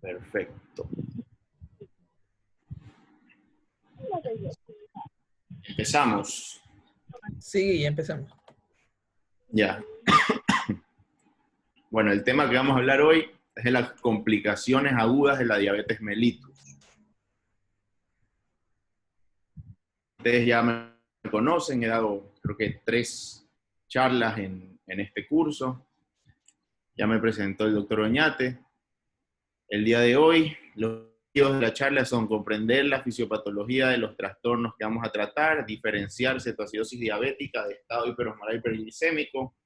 Perfecto. Empezamos. Sí, ya empezamos. Ya. Bueno, el tema que vamos a hablar hoy es de las complicaciones agudas de la diabetes mellitus. Ustedes ya me conocen, he dado creo que 3 charlas en este curso. Ya me presentó el doctor Oñate. El día de hoy, los objetivos de la charla son comprender la fisiopatología de los trastornos que vamos a tratar, diferenciar cetoacidosis diabética de estado hiperosmolar hiperglicémico,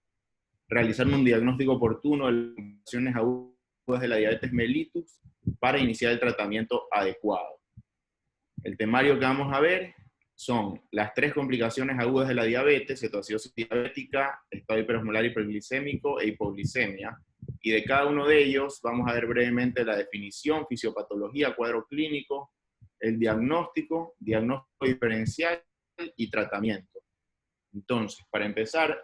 realizar un diagnóstico oportuno de las complicaciones agudas de la diabetes mellitus para iniciar el tratamiento adecuado. El temario que vamos a ver son las 3 complicaciones agudas de la diabetes: cetoacidosis diabética, estado hiperosmolar hiperglicémico e hipoglicemia. Y de cada uno de ellos vamos a ver brevemente la definición, fisiopatología, cuadro clínico, el diagnóstico diferencial y tratamiento. Entonces, para empezar,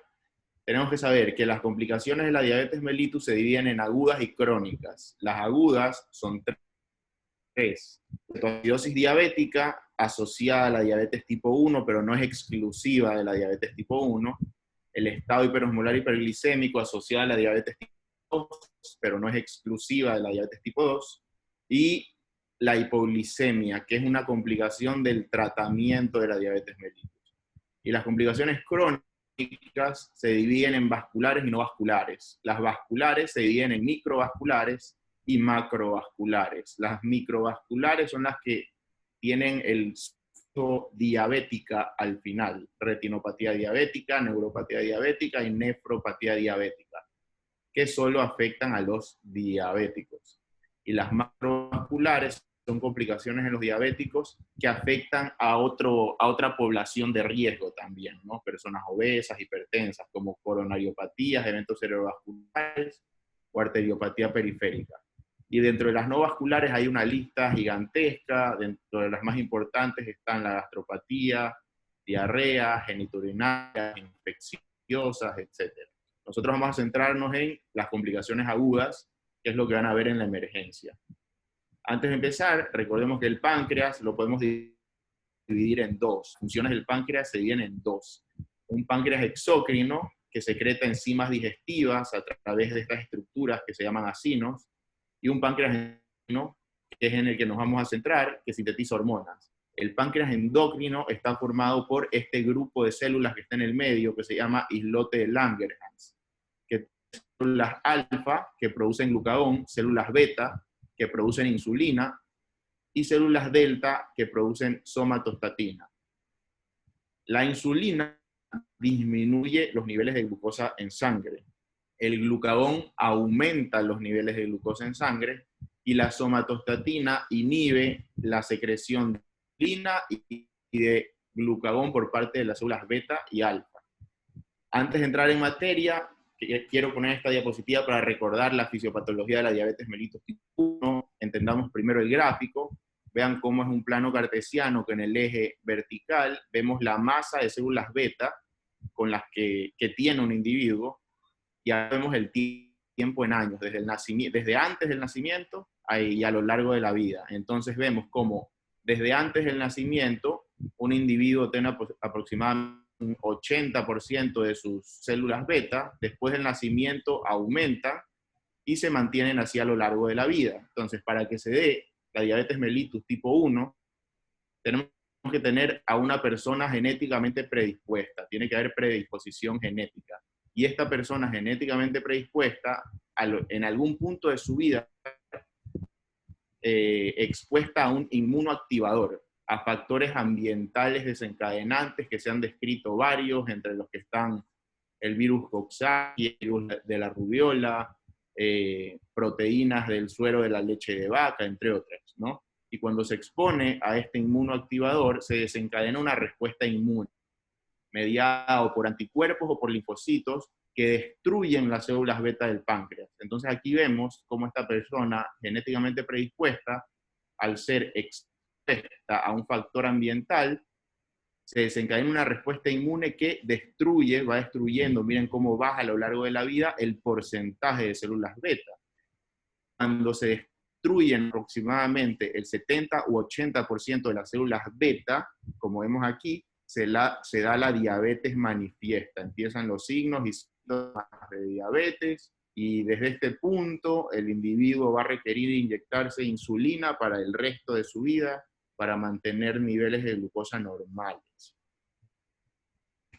tenemos que saber que las complicaciones de la diabetes mellitus se dividen en agudas y crónicas. Las agudas son 3. Cetoacidosis diabética asociada a la diabetes tipo 1, pero no es exclusiva de la diabetes tipo 1. El estado hiperosmolar hiperglicémico asociado a la diabetes tipo 2, pero no es exclusiva de la diabetes tipo 2. Y la hipoglicemia, que es una complicación del tratamiento de la diabetes mellitus. Y las complicaciones crónicas se dividen en vasculares y no vasculares. Las vasculares se dividen en microvasculares y macrovasculares. Las microvasculares son las que tienen el diabética al final: retinopatía diabética, neuropatía diabética y nefropatía diabética, que solo afectan a los diabéticos. Y las macrovasculares son complicaciones en los diabéticos que afectan a otra población de riesgo también, ¿no? Personas obesas, hipertensas, como coronariopatías, eventos cerebrovasculares o arteriopatía periférica. Y dentro de las no vasculares hay una lista gigantesca. Dentro de las más importantes están la gastropatía, diarrea, genitourinaria, infecciosas, etc. Nosotros vamos a centrarnos en las complicaciones agudas, que es lo que van a ver en la emergencia. Antes de empezar, recordemos que el páncreas lo podemos dividir en 2. Funciones del páncreas se dividen en 2. Un páncreas exócrino, que secreta enzimas digestivas a través de estas estructuras que se llaman acinos, y un páncreas endocrino, que es en el que nos vamos a centrar, que sintetiza hormonas. El páncreas endocrino está formado por este grupo de células que está en el medio, que se llama islote de Langerhans, que son células alfa, que producen glucagón, células beta, que producen insulina, y células delta, que producen somatostatina. La insulina disminuye los niveles de glucosa en sangre. El glucagón aumenta los niveles de glucosa en sangre, y la somatostatina inhibe la secreción de insulina y de glucagón por parte de las células beta y alfa. Antes de entrar en materia, quiero poner esta diapositiva para recordar la fisiopatología de la diabetes mellitus tipo 1. Entendamos primero el gráfico. Vean cómo es un plano cartesiano, que en el eje vertical vemos la masa de células beta con las que tiene un individuo, y ahora vemos el tiempo en años, desde antes del nacimiento y a lo largo de la vida. Entonces vemos cómo desde antes del nacimiento un individuo tiene aproximadamente un 80% de sus células beta. Después del nacimiento aumenta y se mantienen así a lo largo de la vida. Entonces, para que se dé la diabetes mellitus tipo 1, tenemos que tener a una persona genéticamente predispuesta. Tiene que haber predisposición genética. Y esta persona genéticamente predispuesta, en algún punto de su vida, expuesta a un inmunoactivador, a factores ambientales desencadenantes, que se han descrito varios, entre los que están el virus Coxsackie, el virus de la rubiola, proteínas del suero de la leche de vaca, entre otras, ¿no? Y cuando se expone a este inmunoactivador, se desencadena una respuesta inmune, mediada o por anticuerpos o por linfocitos, que destruyen las células beta del páncreas. Entonces aquí vemos cómo esta persona genéticamente predispuesta, al ser expuesta a un factor ambiental, se desencadena una respuesta inmune que va destruyendo, miren cómo baja a lo largo de la vida el porcentaje de células beta. Cuando se destruyen aproximadamente el 70 u 80% de las células beta, como vemos aquí, se da la diabetes manifiesta. Empiezan los signos y síntomas de diabetes, y desde este punto el individuo va a requerir inyectarse insulina para el resto de su vida, para mantener niveles de glucosa normales.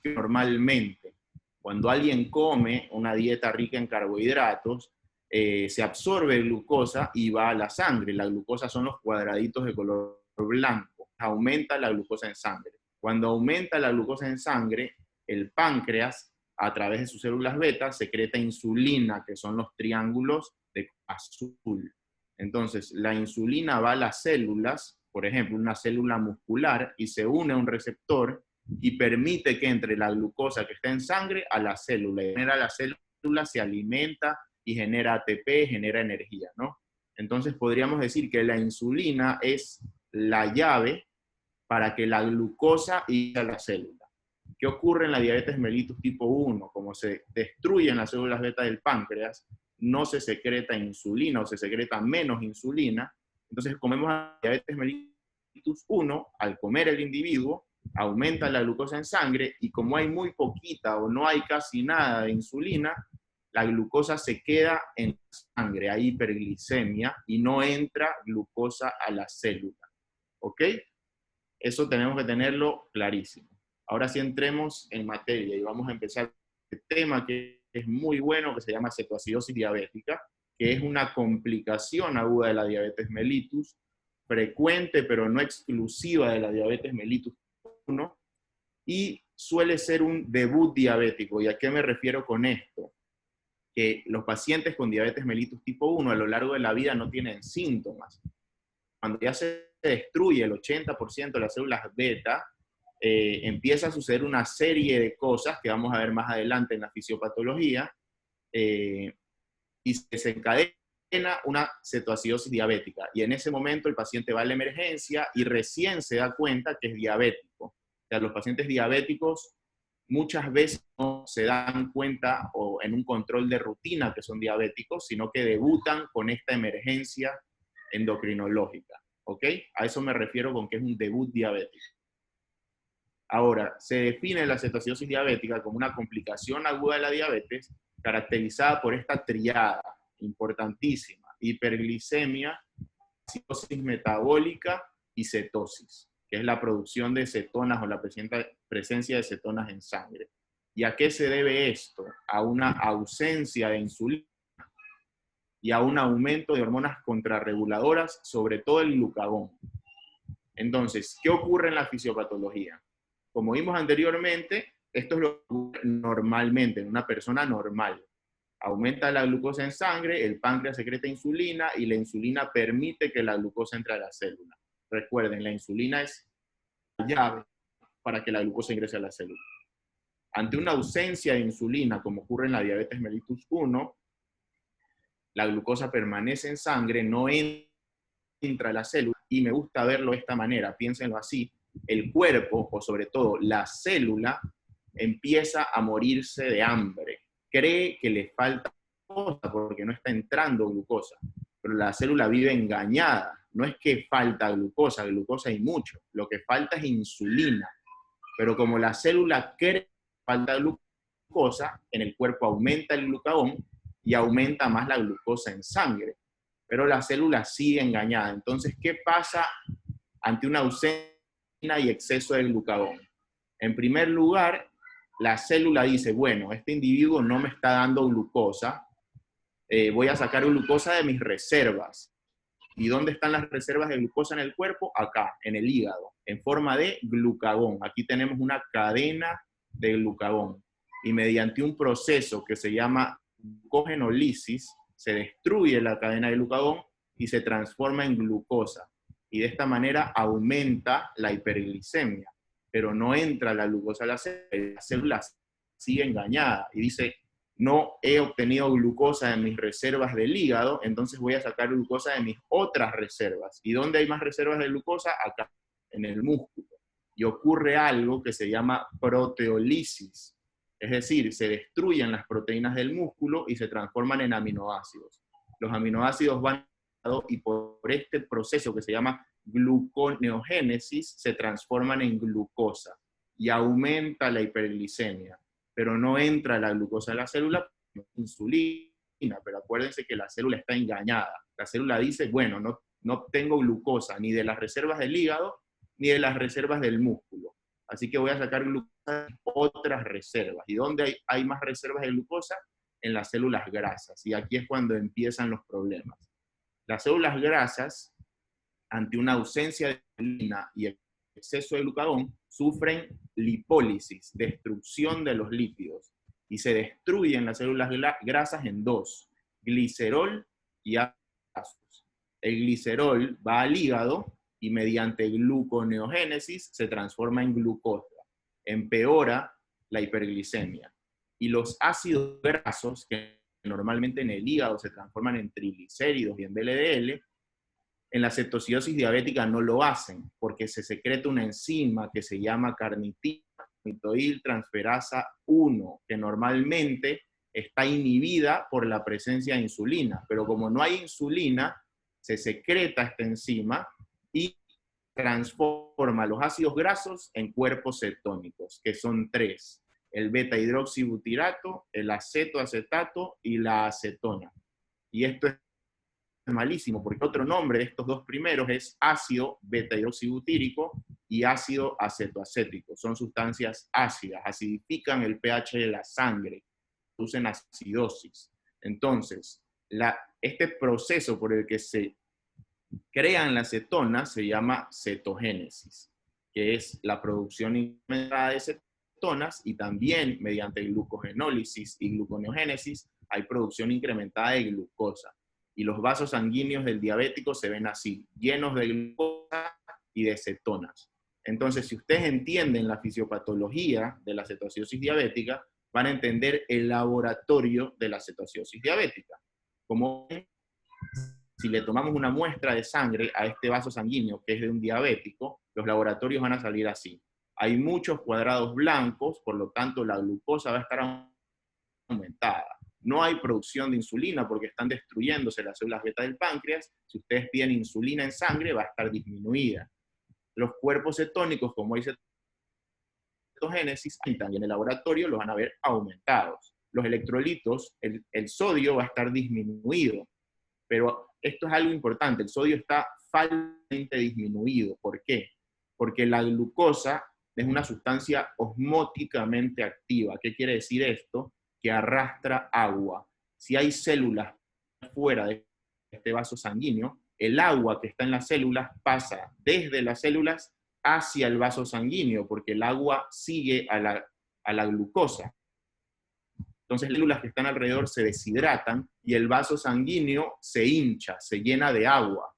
Normalmente, cuando alguien come una dieta rica en carbohidratos, se absorbe glucosa y va a la sangre. La glucosa son los cuadraditos de color blanco. Aumenta la glucosa en sangre. Cuando aumenta la glucosa en sangre, el páncreas, a través de sus células beta, secreta insulina, que son los triángulos de azul. Entonces, la insulina va a las células, por ejemplo, una célula muscular, y se une a un receptor y permite que entre la glucosa que está en sangre a la célula. Y la célula se alimenta y genera ATP, genera energía, ¿no? Entonces podríamos decir que la insulina es la llave para que la glucosa llegue a la célula. ¿Qué ocurre en la diabetes mellitus tipo 1? Como se destruyen las células beta del páncreas, no se secreta insulina o se secreta menos insulina. Entonces comemos a diabetes mellitus 1, al comer el individuo, aumenta la glucosa en sangre, y como hay muy poquita o no hay casi nada de insulina, la glucosa se queda en sangre, hay hiperglicemia y no entra glucosa a la célula. ¿Ok? Eso tenemos que tenerlo clarísimo. Ahora sí entremos en materia y vamos a empezar el tema que es muy bueno, que se llama cetoacidosis diabética, que es una complicación aguda de la diabetes mellitus, frecuente pero no exclusiva de la diabetes mellitus 1, y suele ser un debut diabético. ¿Y a qué me refiero con esto? Que los pacientes con diabetes mellitus tipo 1 a lo largo de la vida no tienen síntomas. Cuando ya se destruye el 80% de las células beta, empieza a suceder una serie de cosas que vamos a ver más adelante en la fisiopatología, y se desencadena una cetoacidosis diabética. Y en ese momento el paciente va a la emergencia y recién se da cuenta que es diabético. O sea, los pacientes diabéticos muchas veces no se dan cuenta o en un control de rutina que son diabéticos, sino que debutan con esta emergencia endocrinológica. ¿Ok? A eso me refiero con que es un debut diabético. Ahora, se define la cetoacidosis diabética como una complicación aguda de la diabetes caracterizada por esta triada importantísima: hiperglicemia, acidosis metabólica y cetosis, que es la producción de cetonas o la presencia de cetonas en sangre. ¿Y a qué se debe esto? A una ausencia de insulina y a un aumento de hormonas contrarreguladoras, sobre todo el glucagón. Entonces, ¿qué ocurre en la fisiopatología? Como vimos anteriormente, esto es lo que ocurre normalmente en una persona normal. Aumenta la glucosa en sangre, el páncreas secreta insulina y la insulina permite que la glucosa entre a la célula. Recuerden, la insulina es la llave para que la glucosa ingrese a la célula. Ante una ausencia de insulina, como ocurre en la diabetes mellitus 1, la glucosa permanece en sangre, no entra a la célula, y me gusta verlo de esta manera, piénsenlo así: el cuerpo, o sobre todo la célula, empieza a morirse de hambre. Cree que le falta glucosa porque no está entrando glucosa, pero la célula vive engañada. No es que falta glucosa, glucosa hay mucho, lo que falta es insulina. Pero como la célula cree que falta glucosa, en el cuerpo aumenta el glucagón y aumenta más la glucosa en sangre. Pero la célula sigue engañada. Entonces, ¿qué pasa ante una ausencia y exceso de glucagón? En primer lugar, la célula dice: bueno, este individuo no me está dando glucosa, voy a sacar glucosa de mis reservas. ¿Y dónde están las reservas de glucosa en el cuerpo? Acá, en el hígado, en forma de glucagón. Aquí tenemos una cadena de glucagón. Y mediante un proceso que se llama glucogenólisis, se destruye la cadena de glucagón y se transforma en glucosa. Y de esta manera aumenta la hiperglicemia, pero no entra la glucosa a la célula, sigue engañada y dice: no he obtenido glucosa de mis reservas del hígado, entonces voy a sacar glucosa de mis otras reservas. ¿Y dónde hay más reservas de glucosa? Acá, en el músculo. Y ocurre algo que se llama proteólisis, es decir, se destruyen las proteínas del músculo y se transforman en aminoácidos. Los aminoácidos van y por este proceso que se llama gluconeogénesis se transforman en glucosa y aumenta la hiperglicemia, pero no entra la glucosa en la célula, insulina, pero acuérdense que la célula está engañada. La célula dice, bueno, no tengo glucosa ni de las reservas del hígado ni de las reservas del músculo, así que voy a sacar glucosa de otras reservas. ¿Y dónde hay más reservas de glucosa? En las células grasas, y aquí es cuando empiezan los problemas. Las células grasas, ante una ausencia de insulina y el exceso de glucagón, sufren lipólisis, destrucción de los lípidos, y se destruyen las células grasas en dos, glicerol y ácidos. El glicerol va al hígado y mediante gluconeogénesis se transforma en glucosa, empeora la hiperglicemia. Y los ácidos grasos, que normalmente en el hígado se transforman en triglicéridos y en VLDL, en la cetoacidosis diabética no lo hacen, porque se secreta una enzima que se llama carnitidiltransferasa 1, que normalmente está inhibida por la presencia de insulina, pero como no hay insulina, se secreta esta enzima y transforma los ácidos grasos en cuerpos cetónicos, que son 3. El beta-hidroxibutirato, el acetoacetato y la acetona. Y esto es malísimo, porque otro nombre de estos dos primeros es ácido beta-hidroxibutírico y ácido acetoacético. Son sustancias ácidas, acidifican el pH de la sangre, producen acidosis. Entonces, este proceso por el que se crean las cetonas se llama cetogénesis, que es la producción incrementada de cetonas, y también mediante glucogenólisis y gluconeogénesis hay producción incrementada de glucosa. Y los vasos sanguíneos del diabético se ven así, llenos de glucosa y de cetonas. Entonces, si ustedes entienden la fisiopatología de la cetoacidosis diabética, van a entender el laboratorio de la cetoacidosis diabética. Como si le tomamos una muestra de sangre a este vaso sanguíneo que es de un diabético, los laboratorios van a salir así. Hay muchos cuadrados blancos, por lo tanto la glucosa va a estar aumentada. No hay producción de insulina porque están destruyéndose las células beta del páncreas. Si ustedes piden insulina en sangre, va a estar disminuida. Los cuerpos cetónicos, como hay cetogénesis, y también en el laboratorio los van a ver aumentados. Los electrolitos, el sodio va a estar disminuido. Pero esto es algo importante, el sodio está falsamente disminuido. ¿Por qué? Porque la glucosa es una sustancia osmóticamente activa. ¿Qué quiere decir esto? Que arrastra agua. Si hay células fuera de este vaso sanguíneo, el agua que está en las células pasa desde las células hacia el vaso sanguíneo, porque el agua sigue a la glucosa. Entonces las células que están alrededor se deshidratan y el vaso sanguíneo se hincha, se llena de agua.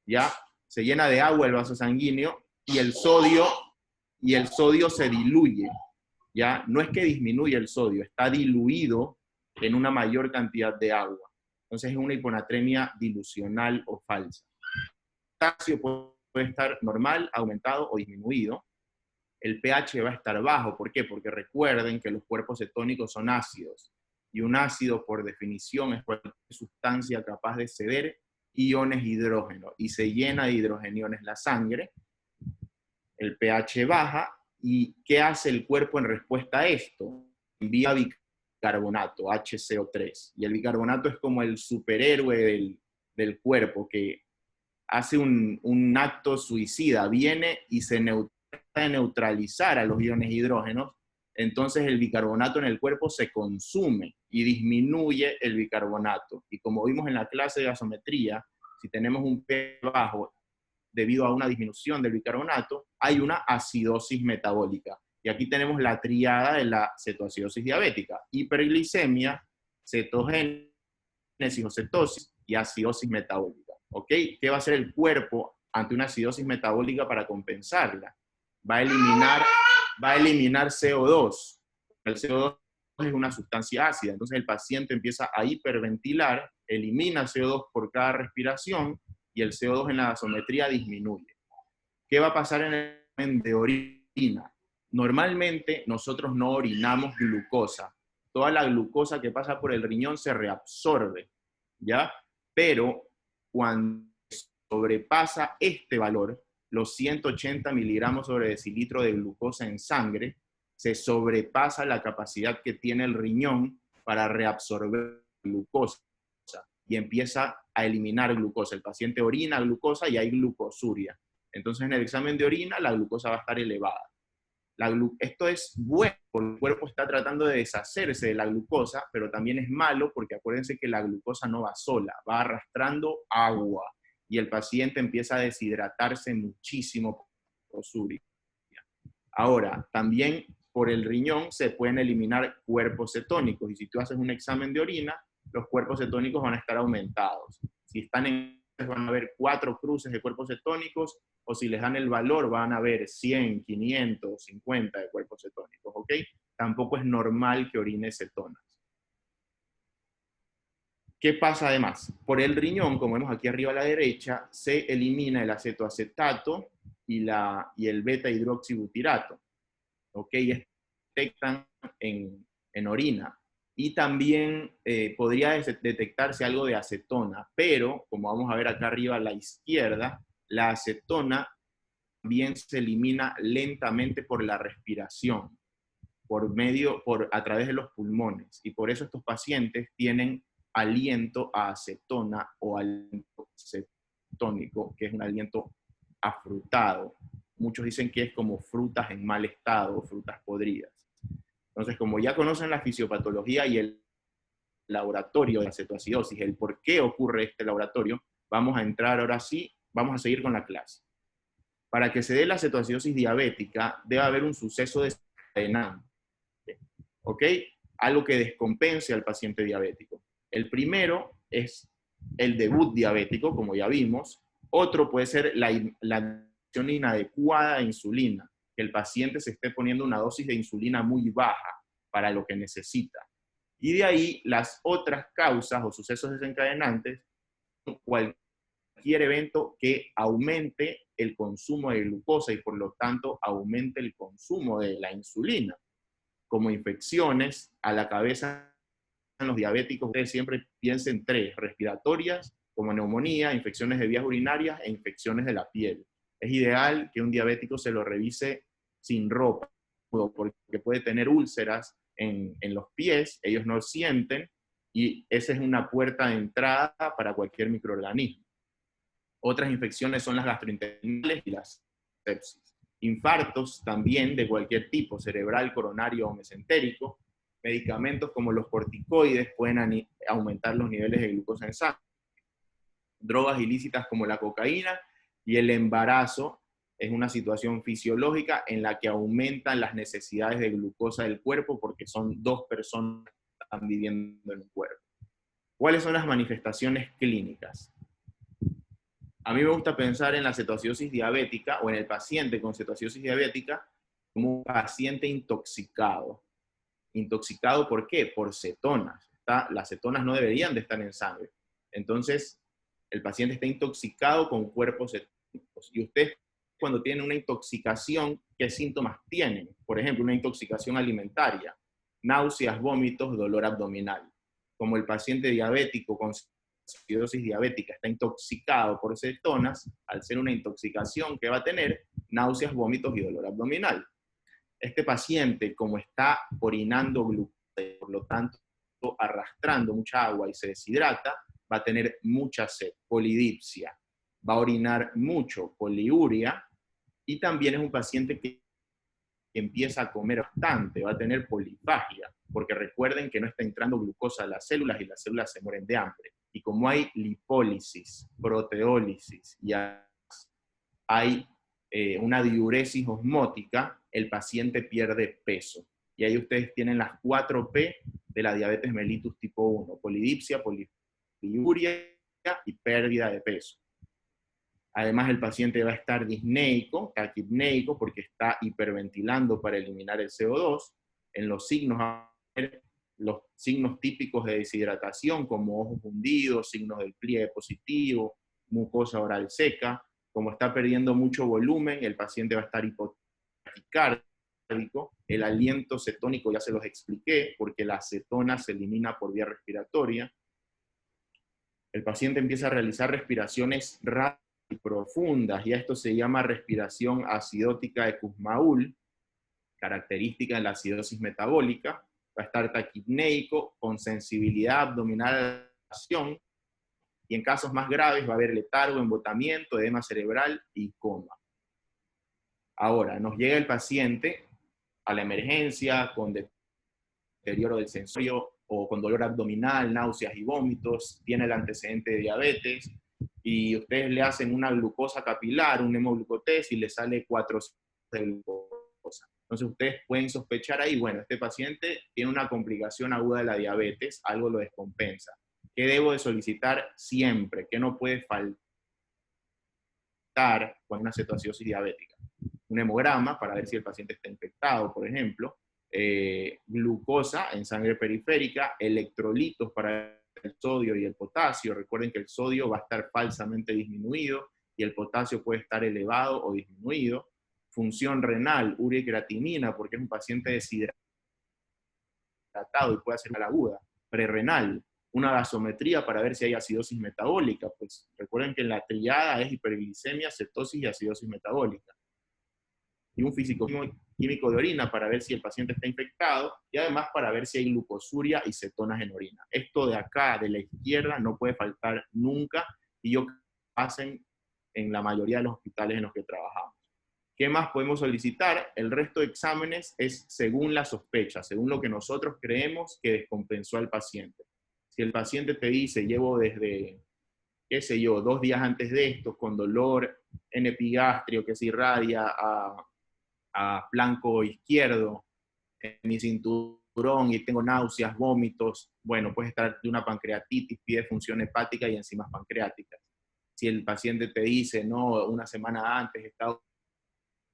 ¿Ya? Se llena de agua el vaso sanguíneo y el sodio se diluye. ¿Ya? No es que disminuye el sodio, está diluido en una mayor cantidad de agua. Entonces es una hiponatremia dilucional o falsa. El potasio puede estar normal, aumentado o disminuido. El pH va a estar bajo. ¿Por qué? Porque recuerden que los cuerpos cetónicos son ácidos. Y un ácido, por definición, es cualquier sustancia capaz de ceder iones hidrógeno. Y se llena de hidrogeniones la sangre. El pH baja. ¿Y qué hace el cuerpo en respuesta a esto? Envía bicarbonato, HCO3. Y el bicarbonato es como el superhéroe del cuerpo que hace un acto suicida. Viene y se neutralizar a los iones hidrógenos. Entonces el bicarbonato en el cuerpo se consume y disminuye el bicarbonato. Y como vimos en la clase de gasometría, si tenemos un pH bajo debido a una disminución del bicarbonato, hay una acidosis metabólica. Y aquí tenemos la triada de la cetoacidosis diabética: hiperglicemia, cetogénesis o cetosis y acidosis metabólica. ¿Ok? ¿Qué va a hacer el cuerpo ante una acidosis metabólica para compensarla? Va a eliminar CO2. El CO2 es una sustancia ácida, entonces el paciente empieza a hiperventilar, elimina CO2 por cada respiración y el CO2 en la gasometría disminuye. ¿Qué va a pasar en el examen de orina? Normalmente nosotros no orinamos glucosa. Toda la glucosa que pasa por el riñón se reabsorbe, ¿ya? Pero cuando sobrepasa este valor, los 180 miligramos sobre decilitro de glucosa en sangre, se sobrepasa la capacidad que tiene el riñón para reabsorber glucosa y empieza a eliminar glucosa. El paciente orina glucosa y hay glucosuria. Entonces, en el examen de orina, la glucosa va a estar elevada. Esto es bueno porque el cuerpo está tratando de deshacerse de la glucosa, pero también es malo porque acuérdense que la glucosa no va sola, va arrastrando agua y el paciente empieza a deshidratarse muchísimo por glucosuria. Ahora, también por el riñón se pueden eliminar cuerpos cetónicos y si tú haces un examen de orina, los cuerpos cetónicos van a estar aumentados. Si están van a haber 4 cruces de cuerpos cetónicos, o si les dan el valor, van a haber 100, 500, 50 de cuerpos cetónicos, ¿ok? Tampoco es normal que orine cetonas. ¿Qué pasa además? Por el riñón, como vemos aquí arriba a la derecha, se elimina el acetoacetato y el beta-hidroxibutirato, ¿ok? Y detectan en orina. Y también podría detectarse algo de acetona, pero como vamos a ver acá arriba a la izquierda, la acetona también se elimina lentamente por la respiración, a través de los pulmones. Y por eso estos pacientes tienen aliento a acetona o aliento cetónico, que es un aliento afrutado. Muchos dicen que es como frutas en mal estado, frutas podridas. Entonces, como ya conocen la fisiopatología y el laboratorio de la cetoacidosis, el por qué ocurre este laboratorio, vamos a entrar ahora sí, vamos a seguir con la clase. Para que se dé la cetoacidosis diabética, debe haber un suceso desencadenante, ¿ok? Algo que descompense al paciente diabético. El primero es el debut diabético, como ya vimos. Otro puede ser la acción inadecuada de insulina, que el paciente se esté poniendo una dosis de insulina muy baja para lo que necesita. Y de ahí las otras causas o sucesos desencadenantes, cualquier evento que aumente el consumo de glucosa y por lo tanto aumente el consumo de la insulina, como infecciones a la cabeza en los diabéticos. Ustedes siempre piensen 3, respiratorias, como neumonía, infecciones de vías urinarias e infecciones de la piel. Es ideal que un diabético se lo revise sin ropa, porque puede tener úlceras en los pies, ellos no sienten, y esa es una puerta de entrada para cualquier microorganismo. Otras infecciones son las gastrointestinales y las sepsis. Infartos también de cualquier tipo, cerebral, coronario o mesentérico. Medicamentos como los corticoides pueden aumentar los niveles de glucosa en sangre. Drogas ilícitas como la cocaína y el embarazo es una situación fisiológica en la que aumentan las necesidades de glucosa del cuerpo porque son 2 personas que están viviendo en un cuerpo. ¿Cuáles son las manifestaciones clínicas? A mí me gusta pensar en la cetoacidosis diabética o en el paciente con cetoacidosis diabética como un paciente intoxicado. ¿Intoxicado por qué? Por cetonas. Las cetonas no deberían de estar en sangre. Entonces, el paciente está intoxicado con cuerpos cetónicos. Y ustedes, cuando tienen una intoxicación, ¿qué síntomas tienen? Por ejemplo, una intoxicación alimentaria, náuseas, vómitos, dolor abdominal. Como el paciente diabético con acidosis diabética está intoxicado por cetonas, al ser una intoxicación que va a tener, náuseas, vómitos y dolor abdominal. Este paciente, como está orinando glucosa, por lo tanto arrastrando mucha agua y se deshidrata, va a tener mucha sed, polidipsia, va a orinar mucho, poliuria, y también es un paciente que empieza a comer bastante, va a tener polifagia, porque recuerden que no está entrando glucosa a las células y las células se mueren de hambre. Y como hay lipólisis, proteólisis y hay una diuresis osmótica, el paciente pierde peso. Y ahí ustedes tienen las 4 P de la diabetes mellitus tipo 1, polidipsia, poliuria y pérdida de peso. Además, el paciente va a estar disneico, taquipneico, porque está hiperventilando para eliminar el CO2. En los signos típicos de deshidratación, como ojos hundidos, signos del pliegue positivo, mucosa oral seca. Como está perdiendo mucho volumen, el paciente va a estar hipotaquicárdico. El aliento cetónico ya se los expliqué, porque la acetona se elimina por vía respiratoria. el paciente empieza a realizar respiraciones rápidas y profundas, y esto se llama respiración acidótica de Kussmaul, característica de la acidosis metabólica. Va a estar taquipneico, con sensibilidad abdominal a la respiración, y en casos más graves va a haber letargo, embotamiento, edema cerebral y coma. Ahora, nos llega el paciente a la emergencia con deterioro del sensorio o con dolor abdominal, náuseas y vómitos, tiene el antecedente de diabetes, y ustedes le hacen una glucosa capilar, un hemoglucotés, y le sale 400 de glucosa. Entonces ustedes pueden sospechar ahí, bueno, este paciente tiene una complicación aguda de la diabetes, algo lo descompensa. ¿Qué debo de solicitar siempre? ¿Qué no puede faltar con una cetoacidosis diabética? Un hemograma para ver si el paciente está infectado, por ejemplo, glucosa en sangre periférica, electrolitos para el sodio y el potasio. Recuerden que el sodio va a estar falsamente disminuido y el potasio puede estar elevado o disminuido. Función renal, urea y creatinina, porque es un paciente deshidratado y puede hacer una aguda. Prerrenal, una gasometría para ver si hay acidosis metabólica. Pues recuerden que en la triada es hiperglicemia, cetosis y acidosis metabólica. Y un físico-químico de orina para ver si el paciente está infectado, y además para ver si hay glucosuria y cetonas en orina. Esto de acá, de la izquierda, no puede faltar nunca, y yo hacen en la mayoría de los hospitales en los que trabajamos. ¿Qué más podemos solicitar? El resto de exámenes es según la sospecha, según lo que nosotros creemos que descompensó al paciente. Si el paciente te dice, llevo desde, qué sé yo, 2 días antes de esto, con dolor en epigastrio que se irradia a flanco izquierdo, en mi cinturón, y tengo náuseas, vómitos, bueno, puede estar de una pancreatitis, pide función hepática y enzimas pancreáticas. Si el paciente te dice, no, una semana antes he estado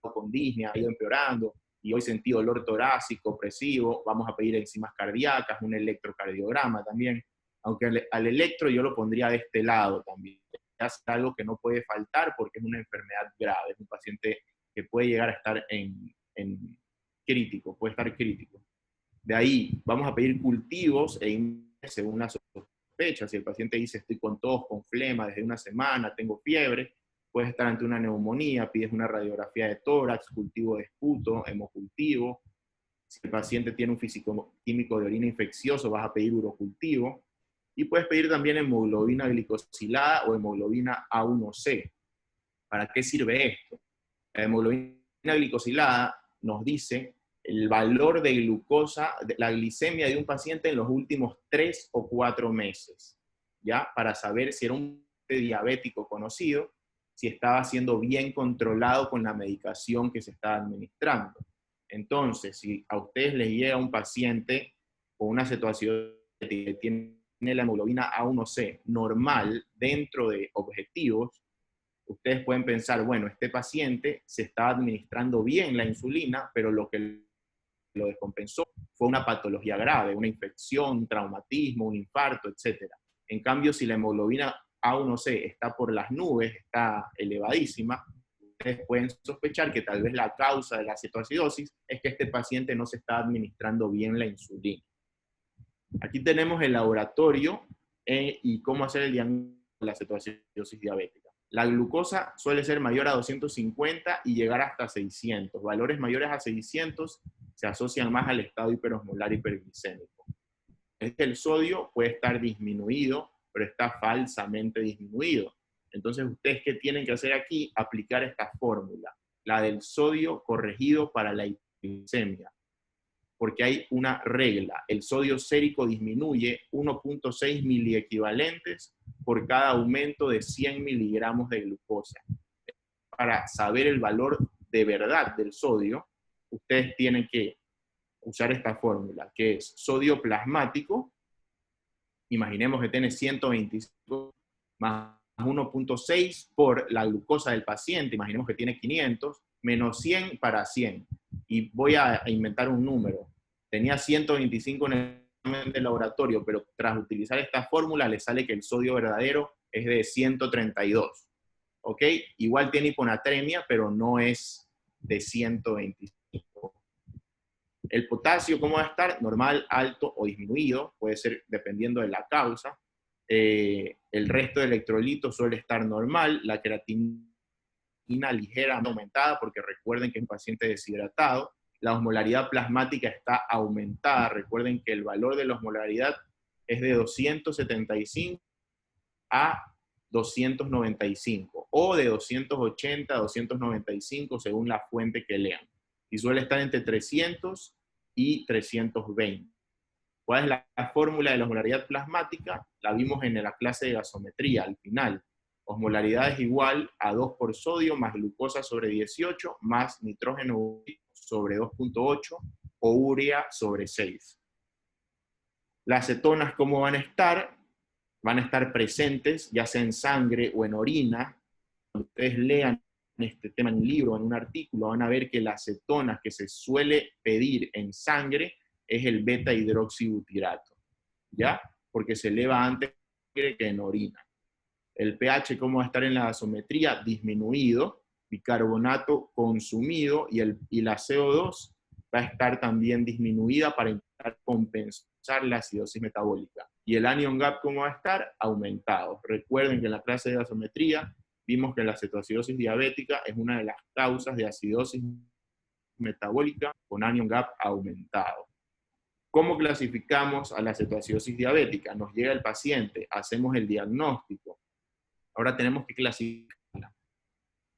con disnea, ha ido empeorando, y hoy sentí dolor torácico, opresivo, vamos a pedir enzimas cardíacas, un electrocardiograma también, aunque al electro yo lo pondría de este lado también. Es algo que no puede faltar porque es una enfermedad grave, es un paciente que puede llegar a estar en crítico, puede estar crítico. De ahí vamos a pedir cultivos según la sospecha. Si el paciente dice estoy con tos, con flema desde una semana, tengo fiebre, puedes estar ante una neumonía, pides una radiografía de tórax, cultivo de esputo, hemocultivo. Si el paciente tiene un físico-químico de orina infeccioso, vas a pedir urocultivo. Y puedes pedir también hemoglobina glicosilada o hemoglobina A1C. ¿Para qué sirve esto? La hemoglobina glicosilada nos dice el valor de glucosa, la glicemia de un paciente en los últimos 3 o 4 meses, ¿ya? Para saber si era un diabético conocido, si estaba siendo bien controlado con la medicación que se está administrando. Entonces, si a ustedes les llega un paciente con una situación que tiene la hemoglobina A1C normal dentro de objetivos, ustedes pueden pensar, bueno, este paciente se está administrando bien la insulina, pero lo que lo descompensó fue una patología grave, una infección, un traumatismo, un infarto, etc. En cambio, si la hemoglobina A1C está por las nubes, está elevadísima, ustedes pueden sospechar que tal vez la causa de la cetoacidosis es que este paciente no se está administrando bien la insulina. Aquí tenemos el laboratorio y cómo hacer el diagnóstico de la cetoacidosis diabética. La glucosa suele ser mayor a 250 y llegar hasta 600. Valores mayores a 600 se asocian más al estado hiperosmolar hiperglicémico. El sodio puede estar disminuido, pero está falsamente disminuido. Entonces, ¿ustedes qué tienen que hacer aquí? Aplicar esta fórmula, la del sodio corregido para la hipoglicemia. Porque hay una regla, el sodio sérico disminuye 1.6 miliequivalentes por cada aumento de 100 miligramos de glucosa. Para saber el valor de verdad del sodio, ustedes tienen que usar esta fórmula, que es sodio plasmático, imaginemos que tiene 125 más 1.6 por la glucosa del paciente, imaginemos que tiene 500, menos 100 para 100. Y voy a inventar un número. Tenía 125 en el laboratorio, pero tras utilizar esta fórmula le sale que el sodio verdadero es de 132. ¿Ok? Igual tiene hiponatremia, pero no es de 125. El potasio, ¿cómo va a estar? Normal, alto o disminuido, puede ser dependiendo de la causa. el resto de electrolitos suele estar normal, la creatinina ligeramente aumentada, porque recuerden que es un paciente deshidratado, la osmolaridad plasmática está aumentada, recuerden que el valor de la osmolaridad es de 275 a 295, o de 280 a 295 según la fuente que lean, y suele estar entre 300 y 320. ¿Cuál es la fórmula de la osmolaridad plasmática? La vimos en la clase de gasometría al final. Osmolaridad es igual a 2 por sodio más glucosa sobre 18 más nitrógeno sobre 2.8 o urea sobre 6. Las cetonas, ¿cómo van a estar? Van a estar presentes, ya sea en sangre o en orina. Cuando ustedes lean este tema en un libro o en un artículo, van a ver que las cetonas que se suele pedir en sangre es el beta-hidroxibutirato, ¿ya? Porque se eleva antes que en orina. El pH, ¿cómo va a estar en la gasometría? Disminuido, bicarbonato consumido, y la CO2 va a estar también disminuida para intentar compensar la acidosis metabólica. Y el anion gap, ¿cómo va a estar? Aumentado. Recuerden que en la clase de gasometría vimos que la cetoacidosis diabética es una de las causas de acidosis metabólica con anion gap aumentado. ¿Cómo clasificamos a la cetoacidosis diabética? Nos llega el paciente, hacemos el diagnóstico. Ahora tenemos que clasificarla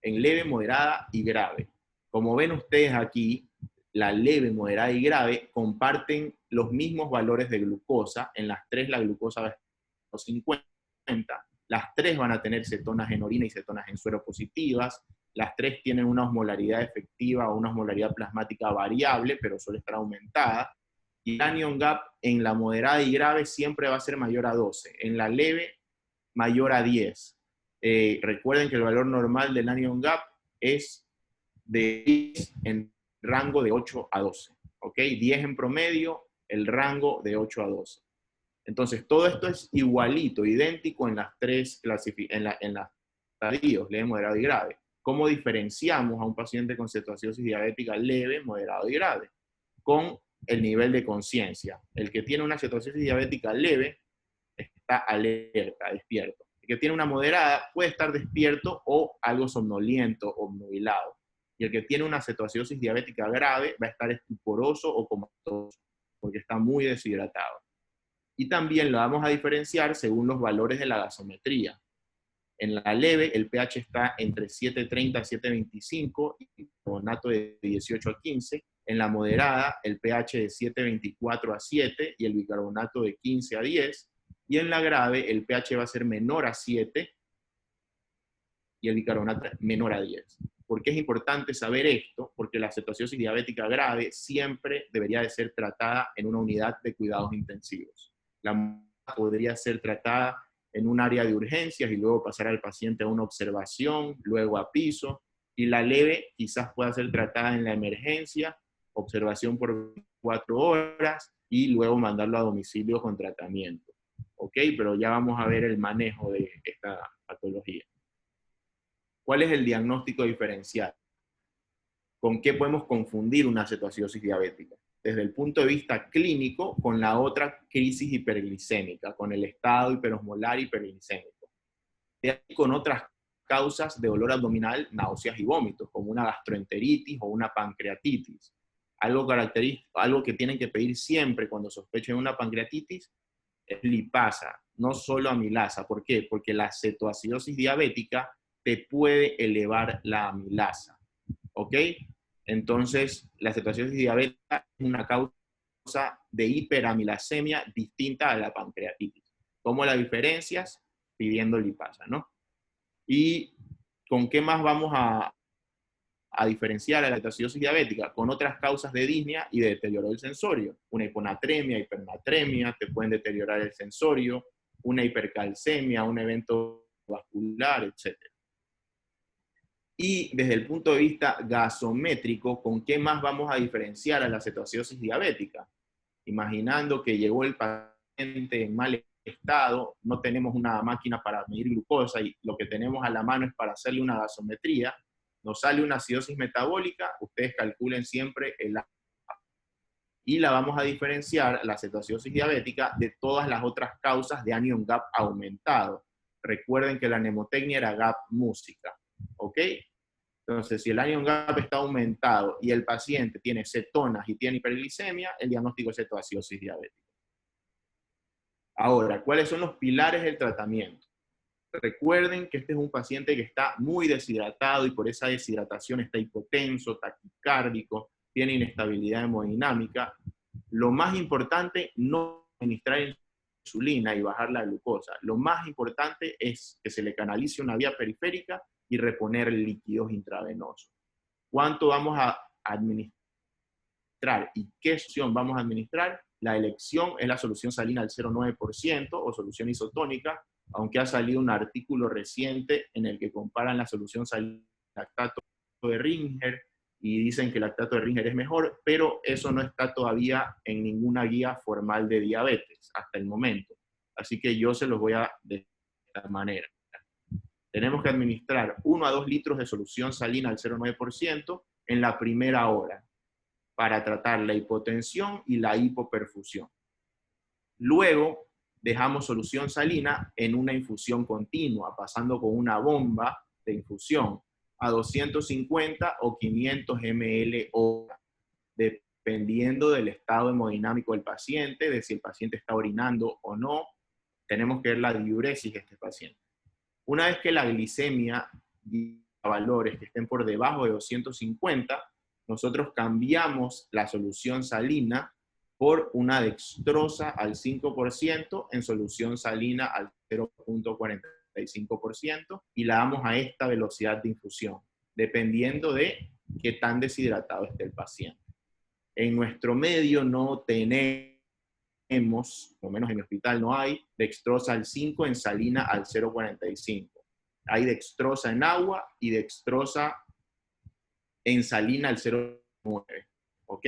en leve, moderada y grave. Como ven ustedes aquí, la leve, moderada y grave comparten los mismos valores de glucosa. En las tres la glucosa va a estar 50. Las tres van a tener cetonas en orina y cetonas en suero positivas. Las tres tienen una osmolaridad efectiva o una osmolaridad plasmática variable, pero suele estar aumentada. Y el anion gap en la moderada y grave siempre va a ser mayor a 12. En la leve, mayor a 10. Recuerden que el valor normal del anion gap es de 10 en rango de 8 a 12. ¿Ok? 10 en promedio, el rango de 8 a 12. Entonces, todo esto es igualito, idéntico en las tres en las estadios, leve, moderado y grave. ¿Cómo diferenciamos a un paciente con cetoacidosis diabética leve, moderado y grave? Con el nivel de conciencia. El que tiene una cetoacidosis diabética leve está alerta, despierto. El que tiene una moderada puede estar despierto o algo somnoliento o obnubilado. Y el que tiene una cetoacidosis diabética grave va a estar estuporoso o comatoso, porque está muy deshidratado. Y también lo vamos a diferenciar según los valores de la gasometría. En la leve, el pH está entre 7.30 a 7.25 y el bicarbonato de 18 a 15. En la moderada, el pH de 7.24 a 7 y el bicarbonato de 15 a 10. Y en la grave, el pH va a ser menor a 7 y el bicarbonato menor a 10. ¿Por qué es importante saber esto? Porque la cetoacidosis diabética grave siempre debería de ser tratada en una unidad de cuidados intensivos. La podría ser tratada en un área de urgencias y luego pasar al paciente a una observación, luego a piso, y la leve quizás pueda ser tratada en la emergencia, observación por 4 horas y luego mandarlo a domicilio con tratamiento. ¿Ok? Pero ya vamos a ver el manejo de esta patología. ¿Cuál es el diagnóstico diferencial? ¿Con qué podemos confundir una cetoacidosis diabética? Desde el punto de vista clínico, con la otra crisis hiperglicémica, con el estado hiperosmolar hiperglicémico. De ahí con otras causas de dolor abdominal, náuseas y vómitos, como una gastroenteritis o una pancreatitis. Algo característico, algo que tienen que pedir siempre cuando sospechen una pancreatitis es lipasa, no solo amilasa. ¿Por qué? Porque la cetoacidosis diabética te puede elevar la amilasa. ¿Ok? Entonces, la cetoacidosis diabética es una causa de hiperamilasemia distinta a la pancreatitis. ¿Cómo la diferencias? Pidiendo lipasa, ¿no? ¿Y con qué más vamos a diferenciar a la cetoacidosis diabética? Con otras causas de disnea y de deterioro del sensorio. Una hiponatremia, hipernatremia, te pueden deteriorar el sensorio, una hipercalcemia, un evento vascular, etc. Y desde el punto de vista gasométrico, ¿con qué más vamos a diferenciar a la cetoacidosis diabética? Imaginando que llegó el paciente en mal estado, no tenemos una máquina para medir glucosa y lo que tenemos a la mano es para hacerle una gasometría, nos sale una acidosis metabólica, ustedes calculen siempre el y la vamos a diferenciar, la cetoacidosis diabética, de todas las otras causas de anion gap aumentado. Recuerden que la mnemotecnia era gap música, ¿ok? Entonces, si el anion gap está aumentado y el paciente tiene cetonas y tiene hiperglicemia, el diagnóstico es cetoacidosis diabética. Ahora, ¿cuáles son los pilares del tratamiento? Recuerden que este es un paciente que está muy deshidratado y por esa deshidratación está hipotenso, taquicárdico, tiene inestabilidad hemodinámica. Lo más importante, no administrar insulina y bajar la glucosa. Lo más importante es que se le canalice una vía periférica y reponer líquidos intravenosos. ¿Cuánto vamos a administrar y qué solución vamos a administrar? La elección es la solución salina al 0,9% o solución isotónica, aunque ha salido un artículo reciente en el que comparan la solución salina lactato de Ringer y dicen que el lactato de Ringer es mejor, pero eso no está todavía en ninguna guía formal de diabetes hasta el momento. Así que yo se los voy a de esta manera. Tenemos que administrar 1 a 2 litros de solución salina al 0,9% en la primera hora para tratar la hipotensión y la hipoperfusión. Luego, dejamos solución salina en una infusión continua, pasando con una bomba de infusión a 250 o 500 ml hora, dependiendo del estado hemodinámico del paciente, de si el paciente está orinando o no. Tenemos que ver la diuresis de este paciente. Una vez que la glicemia llega a valores que estén por debajo de 250, nosotros cambiamos la solución salina por una dextrosa al 5% en solución salina al 0,45% y la damos a esta velocidad de infusión, dependiendo de qué tan deshidratado esté el paciente. En nuestro medio no tenemos, por lo menos en mi hospital no hay, dextrosa al 5 en salina al 0,45. Hay dextrosa en agua y dextrosa en salina al 0,9, ¿ok?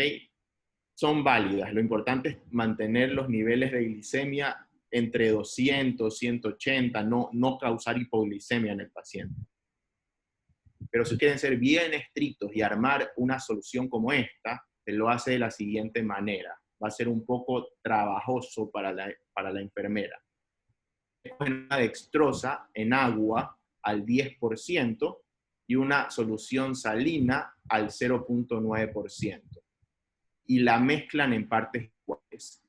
Son válidas. Lo importante es mantener los niveles de glicemia entre 200, 180, no causar hipoglicemia en el paciente. Pero si quieren ser bien estrictos y armar una solución como esta, se lo hace de la siguiente manera. Va a ser un poco trabajoso para la enfermera. Una dextrosa en agua al 10% y una solución salina al 0,9%. Y la mezclan en partes iguales.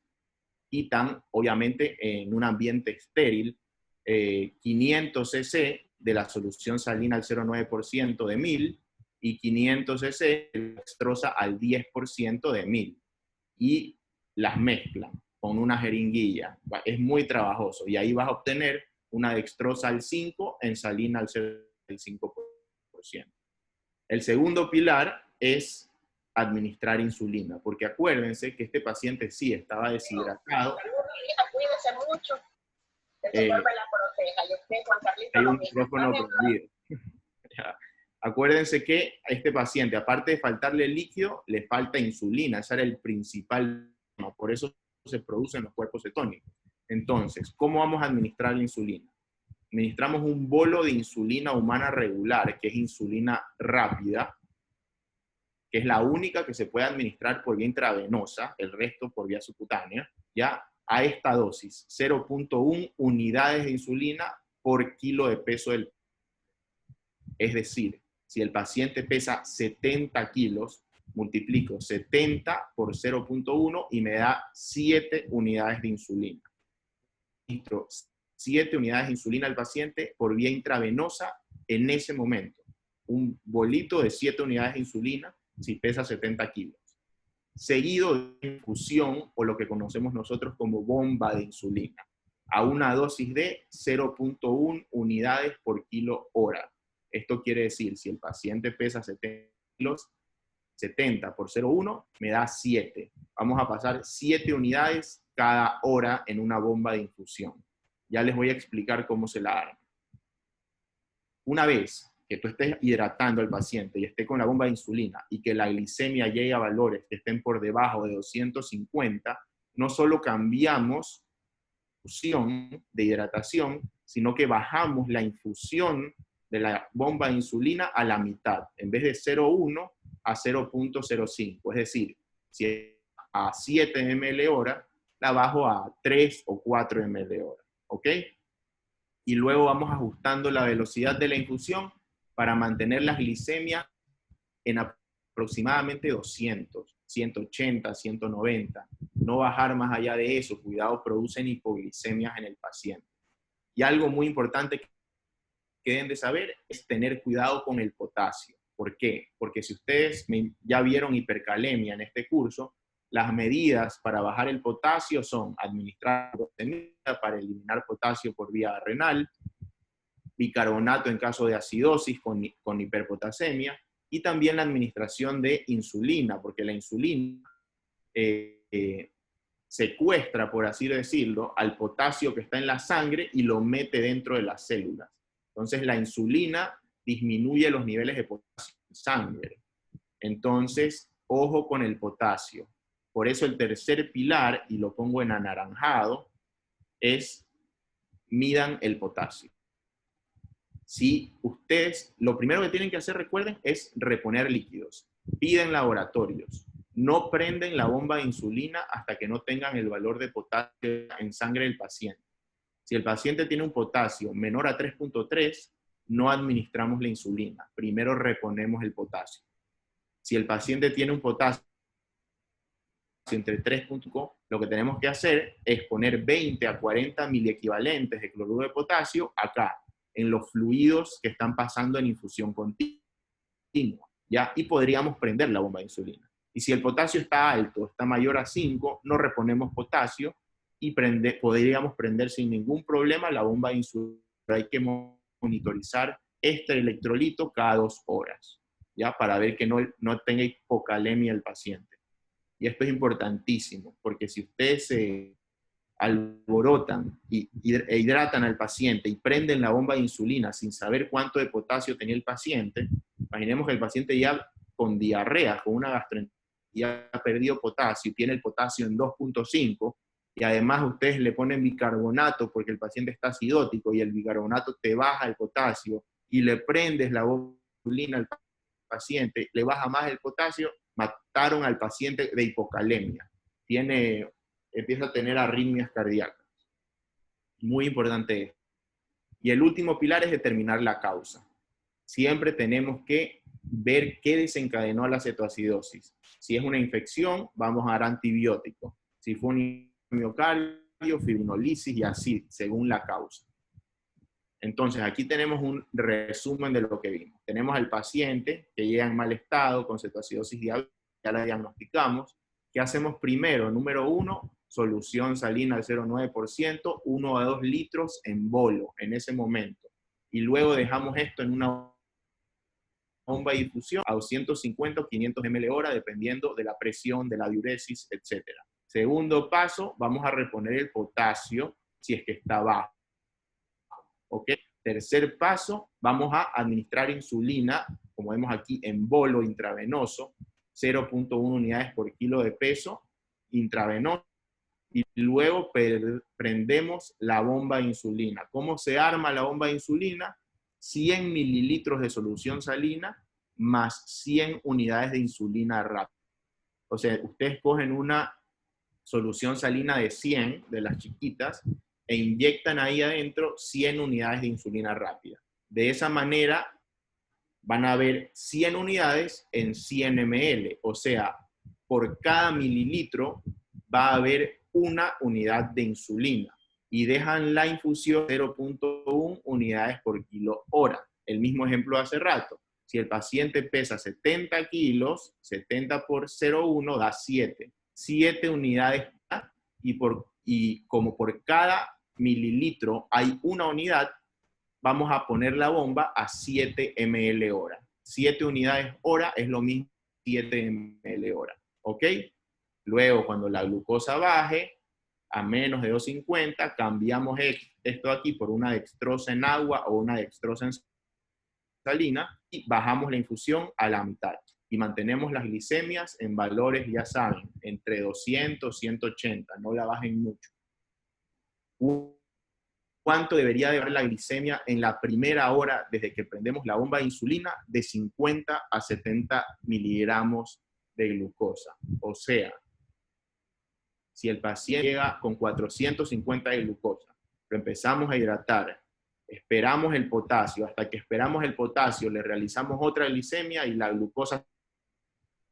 Quitan, obviamente, en un ambiente estéril, 500 cc de la solución salina al 0,9% de 1000 y 500 cc de dextrosa al 10% de 1000. Y las mezclan con una jeringuilla. Es muy trabajoso. Y ahí vas a obtener una dextrosa al 5 en salina al 0,5%. El segundo pilar es administrar insulina, porque acuérdense que este paciente sí estaba deshidratado. Cuídese mucho. Que el Señor me la proteja. Y usted, Juan Carlito, hay un micrófono prendido. Acuérdense que a este paciente, aparte de faltarle líquido, le falta insulina. Ese era el principal tema. Por eso se producen los cuerpos cetónicos. Entonces, ¿cómo vamos a administrar la insulina? Administramos un bolo de insulina humana regular, que es insulina rápida, que es la única que se puede administrar por vía intravenosa, el resto por vía subcutánea, ya a esta dosis, 0,1 unidades de insulina por kilo de peso del paciente. Es decir, si el paciente pesa 70 kilos, multiplico 70 por 0,1 y me da 7 unidades de insulina. Administro 7 unidades de insulina al paciente por vía intravenosa en ese momento. Un bolito de 7 unidades de insulina si pesa 70 kilos. Seguido de infusión, o lo que conocemos nosotros como bomba de insulina, a una dosis de 0,1 unidades por kilo hora. Esto quiere decir, si el paciente pesa 70 kilos, 70 por 0,1 me da 7. Vamos a pasar 7 unidades cada hora en una bomba de infusión. Ya les voy a explicar cómo se la arma. Una vez que tú estés hidratando al paciente y esté con la bomba de insulina y que la glicemia llegue a valores que estén por debajo de 250, no solo cambiamos la infusión de hidratación, sino que bajamos la infusión de la bomba de insulina a la mitad, en vez de 0,1 a 0,05. Es decir, si a 7 ml hora, la bajo a 3 o 4 ml hora, ¿ok? Y luego vamos ajustando la velocidad de la infusión para mantener las glicemias en aproximadamente 200, 180, 190. No bajar más allá de eso. Cuidado, producen hipoglicemias en el paciente. Y algo muy importante que deben de saber es tener cuidado con el potasio. ¿Por qué? Porque si ustedes ya vieron hipercalemia en este curso, las medidas para bajar el potasio son administrar glucosamina para eliminar potasio por vía renal, bicarbonato en caso de acidosis con hiperpotasemia, y también la administración de insulina, porque la insulina secuestra, por así decirlo, al potasio que está en la sangre y lo mete dentro de las células. Entonces la insulina disminuye los niveles de potasio en sangre. Entonces, ojo con el potasio. Por eso el tercer pilar, y lo pongo en anaranjado, es midan el potasio. Si ustedes, lo primero que tienen que hacer, recuerden, es reponer líquidos. Piden laboratorios. No prenden la bomba de insulina hasta que no tengan el valor de potasio en sangre del paciente. Si el paciente tiene un potasio menor a 3.3, no administramos la insulina. Primero reponemos el potasio. Si el paciente tiene un potasio entre 3.5, lo que tenemos que hacer es poner 20 a 40 miliequivalentes de cloruro de potasio acá, en los fluidos que están pasando en infusión continua, ¿ya? Y podríamos prender la bomba de insulina. Y si el potasio está alto, está mayor a 5, no reponemos potasio y podríamos prender sin ningún problema la bomba de insulina. Hay que monitorizar este electrolito cada 2 horas, ¿ya? Para ver que no tenga hipocalemia el paciente. Y esto es importantísimo, porque si ustedes se alborotan e hidratan al paciente y prenden la bomba de insulina sin saber cuánto de potasio tenía el paciente, imaginemos que el paciente ya con diarrea, con una gastroenteritis, ya ha perdido potasio, tiene el potasio en 2.5, y además ustedes le ponen bicarbonato porque el paciente está acidótico y el bicarbonato te baja el potasio, y le prendes la bomba de insulina al paciente, le baja más el potasio, mataron al paciente de hipocalemia. Empieza a tener arritmias cardíacas. Muy importante esto. Y el último pilar es determinar la causa. Siempre tenemos que ver qué desencadenó la cetoacidosis. Si es una infección, vamos a dar antibiótico. Si fue un miocardio, fibrinolisis y así, según la causa. Entonces, aquí tenemos un resumen de lo que vimos. Tenemos al paciente que llega en mal estado, con cetoacidosis diabética, ya la diagnosticamos. ¿Qué hacemos primero? Número 1, solución salina al 0,9%, 1 a 2 litros en bolo, en ese momento. Y luego dejamos esto en una bomba de difusión a 250 o 500 ml hora, dependiendo de la presión, de la diuresis, etc. Segundo paso, vamos a reponer el potasio si es que está bajo. ¿Ok? Tercer paso, vamos a administrar insulina, como vemos aquí, en bolo intravenoso, 0.1 unidades por kilo de peso, intravenoso, y luego prendemos la bomba de insulina. ¿Cómo se arma la bomba de insulina? 100 mililitros de solución salina más 100 unidades de insulina rápida. O sea, ustedes cogen una solución salina de 100, de las chiquitas, e inyectan ahí adentro 100 unidades de insulina rápida. De esa manera van a haber 100 unidades en 100 ml, o sea, por cada mililitro va a haber una unidad de insulina y dejan la infusión 0.1 unidades por kilo hora. El mismo ejemplo de hace rato. Si el paciente pesa 70 kilos, 70 por 0,1 da 7. 7 unidades y como por cada mililitro hay una unidad, vamos a poner la bomba a 7 ml hora. 7 unidades hora es lo mismo que 7 ml hora. ¿Ok? Luego, cuando la glucosa baje a menos de 250, cambiamos esto aquí por una dextrosa en agua o una dextrosa en salina y bajamos la infusión a la mitad. Y mantenemos las glicemias en valores, ya saben, entre 200 y 180, no la bajen mucho. ¿Cuánto debería de haber la glicemia en la primera hora desde que prendemos la bomba de insulina? De 50 a 70 miligramos de glucosa. O sea, Si el paciente llega con 450 de glucosa, lo empezamos a hidratar, esperamos el potasio, hasta que esperamos el potasio, le realizamos otra glicemia y la glucosa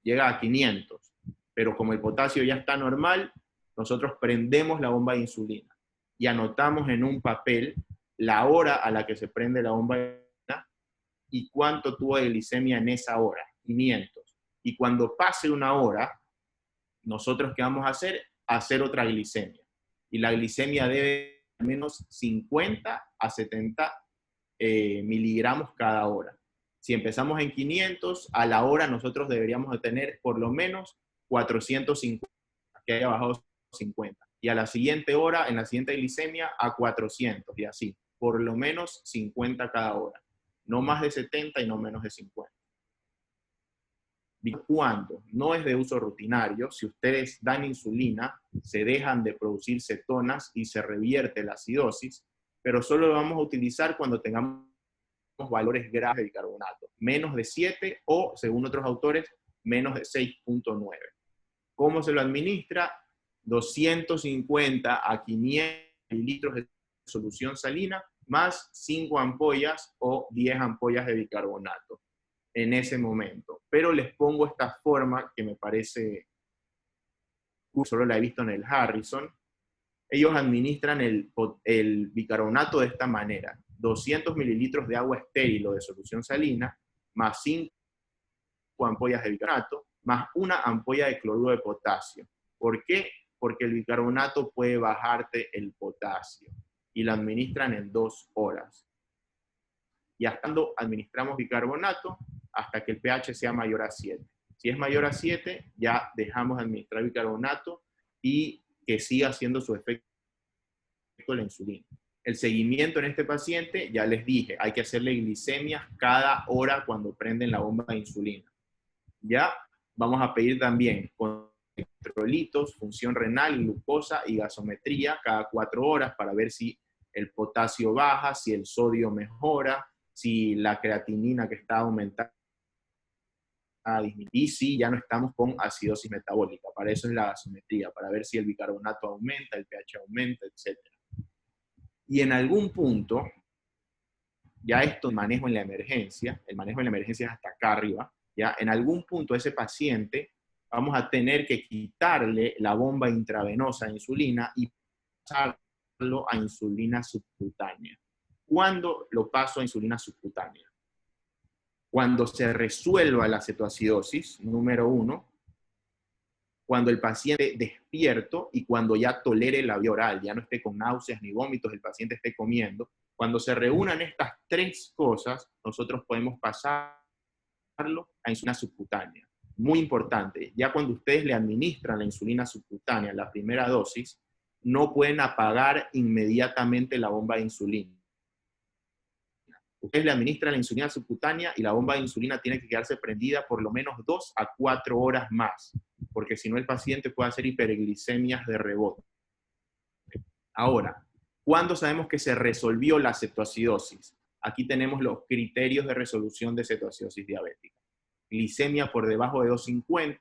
llega a 500. Pero como el potasio ya está normal, nosotros prendemos la bomba de insulina y anotamos en un papel la hora a la que se prende la bomba de insulina y cuánto tuvo de glicemia en esa hora, 500. Y cuando pase una hora, nosotros ¿qué vamos a hacer? Hacer otra glicemia. Y la glicemia debe al menos 50 a 70 miligramos cada hora. Si empezamos en 500, a la hora nosotros deberíamos de tener por lo menos 450, que haya bajado 50. Y a la siguiente hora, en la siguiente glicemia, a 400, y así. Por lo menos 50 cada hora. No más de 70 y no menos de 50. Cuando no es de uso rutinario, si ustedes dan insulina, se dejan de producir cetonas y se revierte la acidosis, pero solo lo vamos a utilizar cuando tengamos valores graves de bicarbonato, menos de 7 o, según otros autores, menos de 6.9. ¿Cómo se lo administra? 250 a 500 mililitros de solución salina más 5 ampollas o 10 ampollas de bicarbonato en ese momento. Pero les pongo esta forma que me parece, solo la he visto en el Harrison. Ellos administran el bicarbonato de esta manera: 200 mililitros de agua estéril o de solución salina, más 5 ampollas de bicarbonato, más una ampolla de cloruro de potasio. ¿Por qué? Porque el bicarbonato puede bajarte el potasio y lo administran en 2 horas. Y hasta cuando administramos bicarbonato, hasta que el pH sea mayor a 7. Si es mayor a 7, ya dejamos de administrar bicarbonato y que siga haciendo su efecto la insulina. El seguimiento en este paciente, ya les dije, hay que hacerle glicemias cada hora cuando prenden la bomba de insulina. Ya vamos a pedir también con electrolitos, función renal, glucosa y gasometría cada 4 horas para ver si el potasio baja, si el sodio mejora, si la creatinina que está aumentada disminuye, y si ya no estamos con acidosis metabólica. Para eso es la gasometría, para ver si el bicarbonato aumenta, el pH aumenta, etc. Y en algún punto, ya esto manejo en la emergencia, el manejo en la emergencia es hasta acá arriba, ya en algún punto ese paciente vamos a tener que quitarle la bomba intravenosa de insulina y pasarlo a insulina subcutánea. ¿Cuándo lo paso a insulina subcutánea? Cuando se resuelva la cetoacidosis, número 1, cuando el paciente despierto y cuando ya tolere la vía oral, ya no esté con náuseas ni vómitos, el paciente esté comiendo. Cuando se reúnan estas 3 cosas, nosotros podemos pasarlo a insulina subcutánea. Muy importante, ya cuando ustedes le administran la insulina subcutánea, la primera dosis, no pueden apagar inmediatamente la bomba de insulina. Ustedes le administran la insulina subcutánea y la bomba de insulina tiene que quedarse prendida por lo menos 2 a 4 horas más, porque si no el paciente puede hacer hiperglicemias de rebote. Ahora, ¿cuándo sabemos que se resolvió la cetoacidosis? Aquí tenemos los criterios de resolución de cetoacidosis diabética. Glicemia por debajo de 250,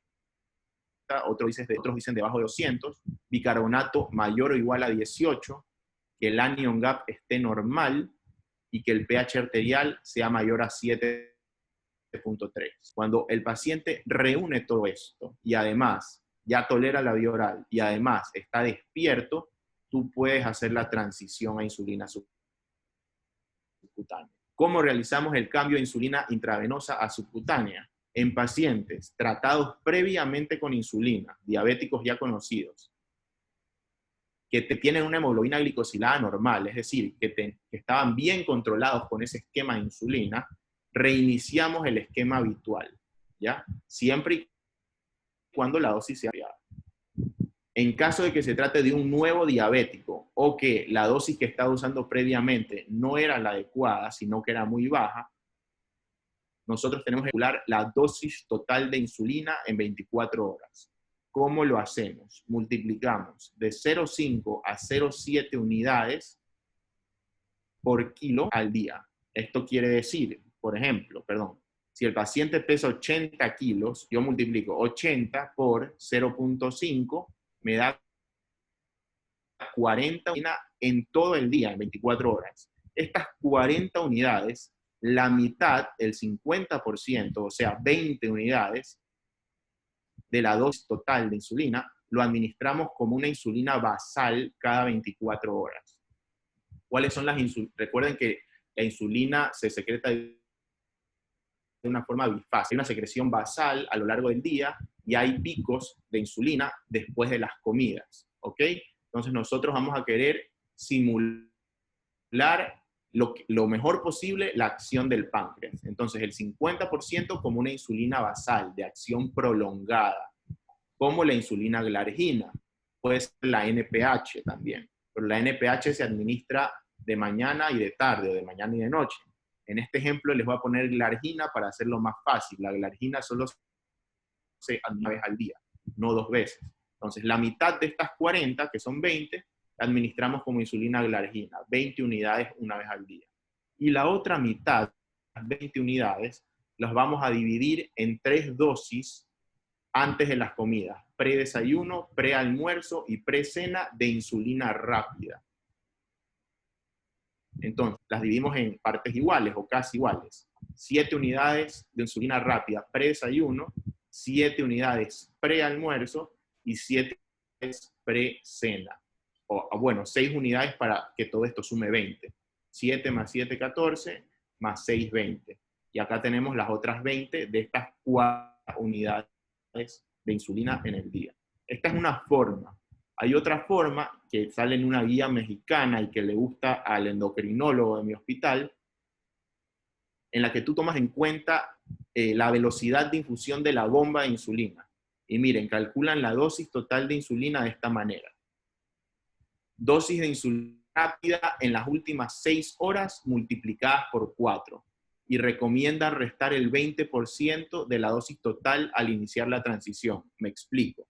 otros dicen debajo de 200, bicarbonato mayor o igual a 18, que el anion gap esté normal, y que el pH arterial sea mayor a 7.3. Cuando el paciente reúne todo esto y además ya tolera la vía oral y además está despierto, tú puedes hacer la transición a insulina subcutánea. ¿Cómo realizamos el cambio de insulina intravenosa a subcutánea? En pacientes tratados previamente con insulina, diabéticos ya conocidos, que tienen una hemoglobina glicosilada normal, es decir, que estaban bien controlados con ese esquema de insulina, reiniciamos el esquema habitual, ¿ya? Siempre y cuando la dosis sea variada. En caso de que se trate de un nuevo diabético o que la dosis que estaba usando previamente no era la adecuada, sino que era muy baja, nosotros tenemos que calcular la dosis total de insulina en 24 horas. ¿Cómo lo hacemos? Multiplicamos de 0,5 a 0,7 unidades por kilo al día. Esto quiere decir, por ejemplo, si el paciente pesa 80 kilos, yo multiplico 80 por 0,5, me da 40 unidades en todo el día, en 24 horas. Estas 40 unidades, la mitad, el 50%, o sea, 20 unidades de la dosis total de insulina, lo administramos como una insulina basal cada 24 horas. ¿Cuáles son las insulinas? Recuerden que la insulina se secreta de una forma bifásica. Hay una secreción basal a lo largo del día y hay picos de insulina después de las comidas, ¿ok? Entonces nosotros vamos a querer simular lo mejor posible la acción del páncreas. Entonces el 50% como una insulina basal de acción prolongada, como la insulina glargina, puede ser la NPH también, pero la NPH se administra de mañana y de tarde, o de mañana y de noche. En este ejemplo les voy a poner glargina para hacerlo más fácil. La glargina solo se administra una vez al día, no 2 veces. Entonces la mitad de estas 40, que son 20, administramos como insulina glargina, 20 unidades una vez al día. Y la otra mitad, las 20 unidades, las vamos a dividir en 3 dosis antes de las comidas: predesayuno, prealmuerzo y precena de insulina rápida. Entonces, las dividimos en partes iguales o casi iguales. 7 unidades de insulina rápida predesayuno, 7 unidades prealmuerzo y 7 precena. O bueno, 6 unidades para que todo esto sume 20. 7 más 7, 14, más 6, 20. Y acá tenemos las otras 20 de estas 4 unidades de insulina en el día. Esta es una forma. Hay otra forma que sale en una guía mexicana y que le gusta al endocrinólogo de mi hospital, en la que tú tomas en cuenta la velocidad de infusión de la bomba de insulina. Y miren, calculan la dosis total de insulina de esta manera. Dosis de insulina rápida en las últimas 6 horas multiplicadas por 4. Y recomiendan restar el 20% de la dosis total al iniciar la transición. Me explico.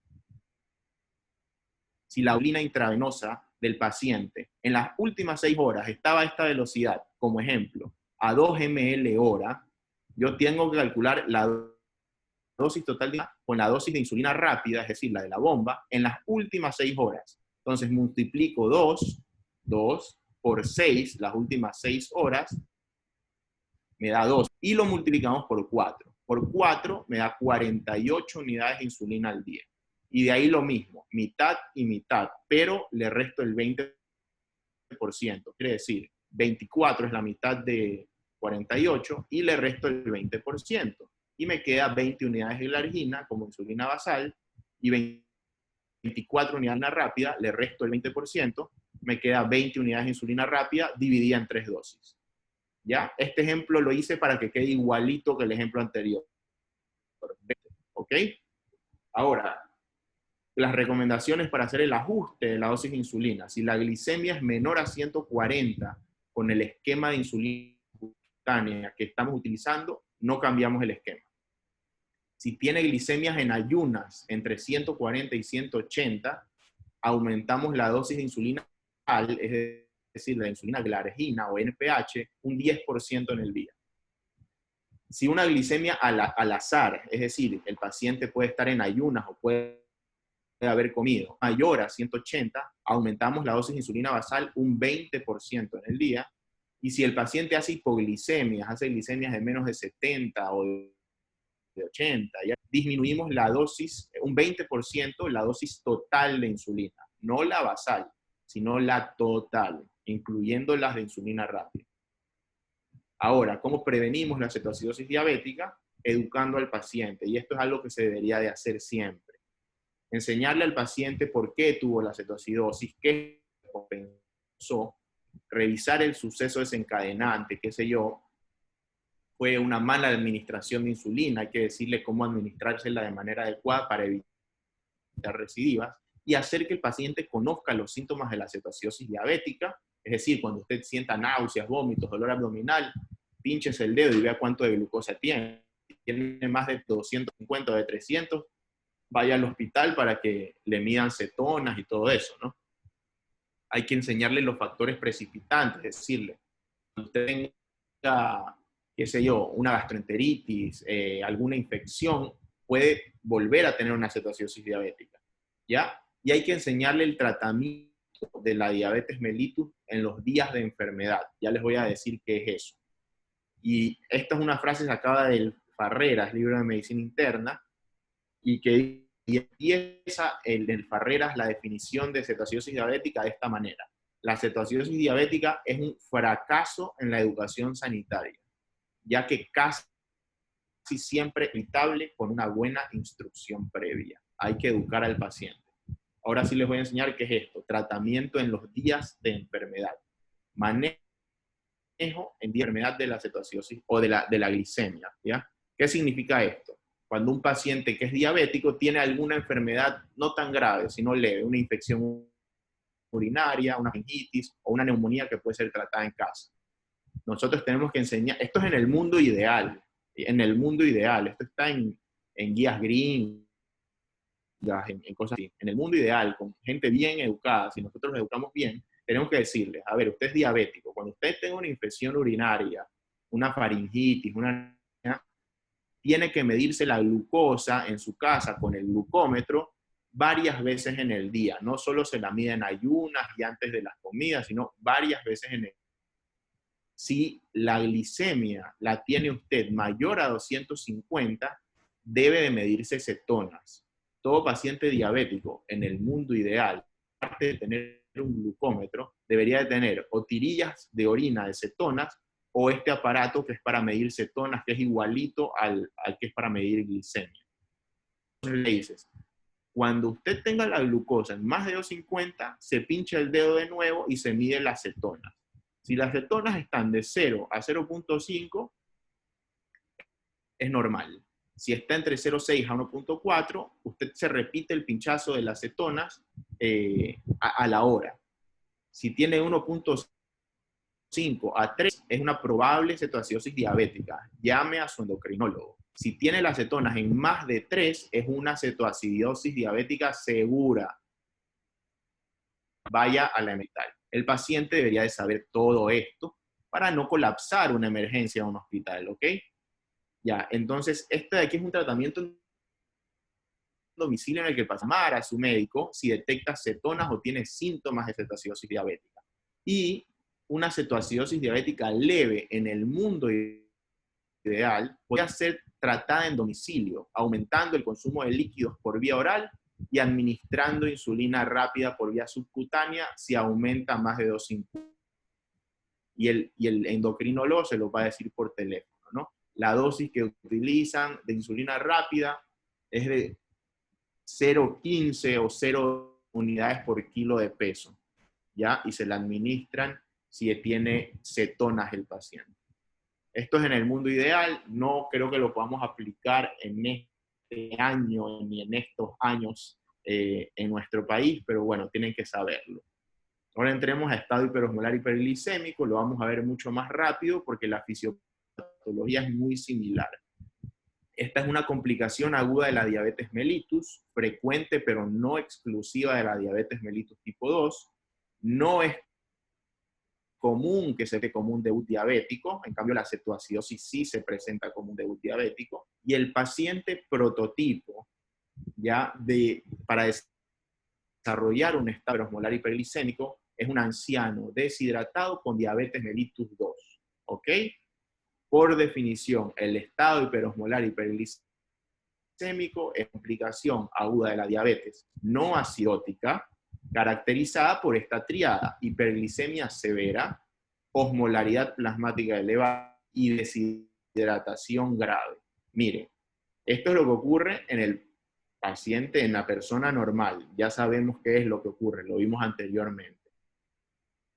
Si la insulina intravenosa del paciente en las últimas 6 horas estaba a esta velocidad, como ejemplo, a 2 ml hora, yo tengo que calcular la dosis total con la dosis de insulina rápida, es decir, la de la bomba, en las últimas 6 horas. Entonces multiplico 2 por 6, las últimas 6 horas, me da 2. Y lo multiplicamos por 4. Por 4 me da 48 unidades de insulina al día. Y de ahí lo mismo, mitad y mitad, pero le resto el 20%. Quiere decir, 24 es la mitad de 48 y le resto el 20%. Y me queda 20 unidades de glargina como insulina basal y 24 unidades de insulina rápida, le resto el 20%, me queda 20 unidades de insulina rápida dividida en 3 dosis. ¿Ya? Este ejemplo lo hice para que quede igualito que el ejemplo anterior. ¿Ok? Ahora, las recomendaciones para hacer el ajuste de la dosis de insulina. Si la glicemia es menor a 140 con el esquema de insulina subcutánea que estamos utilizando, no cambiamos el esquema. Si tiene glicemias en ayunas entre 140 y 180, aumentamos la dosis de insulina, es decir, la insulina glargina o NPH, un 10% en el día. Si una glicemia al azar, es decir, el paciente puede estar en ayunas o puede haber comido mayor a 180, aumentamos la dosis de insulina basal un 20% en el día. Y si el paciente hace hipoglicemias, hace glicemias de menos de 70 o de 80, ya disminuimos la dosis, un 20%, la dosis total de insulina, no la basal, sino la total, incluyendo las de insulina rápida. Ahora, ¿cómo prevenimos la cetoacidosis diabética? Educando al paciente, y esto es algo que se debería de hacer siempre. Enseñarle al paciente por qué tuvo la cetoacidosis, qué compensó, revisar el suceso desencadenante, qué sé yo, fue una mala administración de insulina, hay que decirle cómo administrársela de manera adecuada para evitar recidivas, y hacer que el paciente conozca los síntomas de la cetoacidosis diabética, es decir, cuando usted sienta náuseas, vómitos, dolor abdominal, pínchese el dedo y vea cuánto de glucosa tiene. Si tiene más de 250 o de 300, vaya al hospital para que le midan cetonas y todo eso, ¿no? Hay que enseñarle los factores precipitantes, decirle, cuando usted tenga, qué sé yo, una gastroenteritis, alguna infección, puede volver a tener una cetoacidosis diabética, ¿ya? Y hay que enseñarle el tratamiento de la diabetes mellitus en los días de enfermedad. Ya les voy a decir qué es eso. Y esta es una frase sacada del Farreras, libro de medicina interna, y que empieza el Farreras la definición de cetoacidosis diabética de esta manera. La cetoacidosis diabética es un fracaso en la educación sanitaria, ya que casi siempre es evitable con una buena instrucción previa. Hay que educar al paciente. Ahora sí les voy a enseñar qué es esto. Tratamiento en los días de enfermedad. Manejo en día de enfermedad de la cetoacidosis o de la glicemia, ¿ya? ¿Qué significa esto? Cuando un paciente que es diabético tiene alguna enfermedad no tan grave, sino leve, una infección urinaria, una meningitis o una neumonía que puede ser tratada en casa. Nosotros tenemos que enseñar, esto es en el mundo ideal, esto está en guías gringas, en cosas así. En el mundo ideal, con gente bien educada, si nosotros nos educamos bien, tenemos que decirles, a ver, usted es diabético, cuando usted tenga una infección urinaria, una faringitis, tiene que medirse la glucosa en su casa con el glucómetro varias veces en el día. No solo se la mide en ayunas y antes de las comidas, sino varias veces en el día. Si la glicemia la tiene usted mayor a 250, debe de medirse cetonas. Todo paciente diabético en el mundo ideal, aparte de tener un glucómetro, debería de tener o tirillas de orina de cetonas o este aparato que es para medir cetonas, que es igualito al que es para medir glicemia. Entonces le dices, cuando usted tenga la glucosa en más de 250, se pincha el dedo de nuevo y se mide las cetonas. Si las cetonas están de 0 a 0.5, es normal. Si está entre 0.6 a 1.4, usted se repite el pinchazo de las cetonas a la hora. Si tiene 1.5 a 3, es una probable cetoacidosis diabética. Llame a su endocrinólogo. Si tiene las cetonas en más de 3, es una cetoacidosis diabética segura. Vaya a la emergencia. El paciente debería de saber todo esto para no colapsar una emergencia en un hospital, ¿ok? Ya, entonces, este de aquí es un tratamiento en domicilio en el que pasa a llamar a su médico si detecta cetonas o tiene síntomas de cetoacidosis diabética. Y una cetoacidosis diabética leve en el mundo ideal puede ser tratada en domicilio, aumentando el consumo de líquidos por vía oral y administrando insulina rápida por vía subcutánea si aumenta más de 250. Y el endocrinólogo se lo va a decir por teléfono, ¿no? La dosis que utilizan de insulina rápida es de 0,15 o 0 unidades por kilo de peso, ¿ya? Y se la administran si tiene cetonas el paciente. Esto es en el mundo ideal, no creo que lo podamos aplicar en este año ni en estos años en nuestro país, pero bueno, tienen que saberlo. Ahora entremos a estado hiperosmolar hiperglicémico, lo vamos a ver mucho más rápido porque la fisiopatología es muy similar. Esta es una complicación aguda de la diabetes mellitus, frecuente pero no exclusiva de la diabetes mellitus tipo 2. No es común que se dé como un debut diabético, en cambio la cetoacidosis sí se presenta como un debut diabético, y el paciente prototipo, ya para desarrollar un estado hiperosmolar hiperglicémico, es un anciano deshidratado con diabetes mellitus 2, ¿ok? Por definición, el estado hiperosmolar hiperglicémico es complicación aguda de la diabetes no acidótica, caracterizada por esta triada: hiperglicemia severa, osmolaridad plasmática elevada y deshidratación grave. Miren, esto es lo que ocurre en el paciente, en la persona normal. Ya sabemos qué es lo que ocurre, lo vimos anteriormente.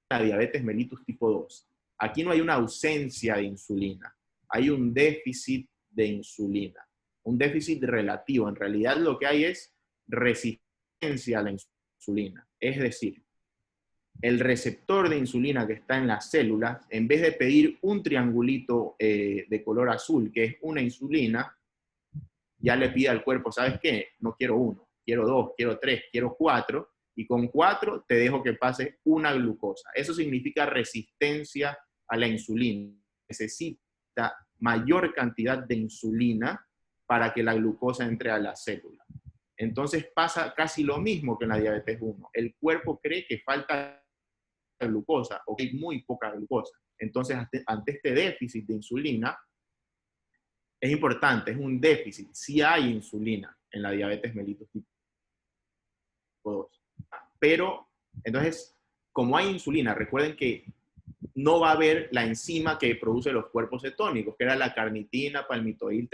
La diabetes mellitus tipo 2. Aquí no hay una ausencia de insulina, hay un déficit de insulina, un déficit relativo. En realidad lo que hay es resistencia a la insulina. Es decir, el receptor de insulina que está en las células, en vez de pedir un triangulito de color azul, que es una insulina, ya le pide al cuerpo, ¿sabes qué? No quiero 1, quiero 2, quiero 3, quiero 4, y con 4 te dejo que pase una glucosa. Eso significa resistencia a la insulina. Necesita mayor cantidad de insulina para que la glucosa entre a la célula. Entonces pasa casi lo mismo que en la diabetes 1. El cuerpo cree que falta glucosa o que hay muy poca glucosa. Entonces, ante este déficit de insulina, es importante, es un déficit. Sí hay insulina en la diabetes mellitus tipo 2. Pero, entonces, como hay insulina, recuerden que no va a haber la enzima que produce los cuerpos cetónicos, que era la carnitina, palmitoil,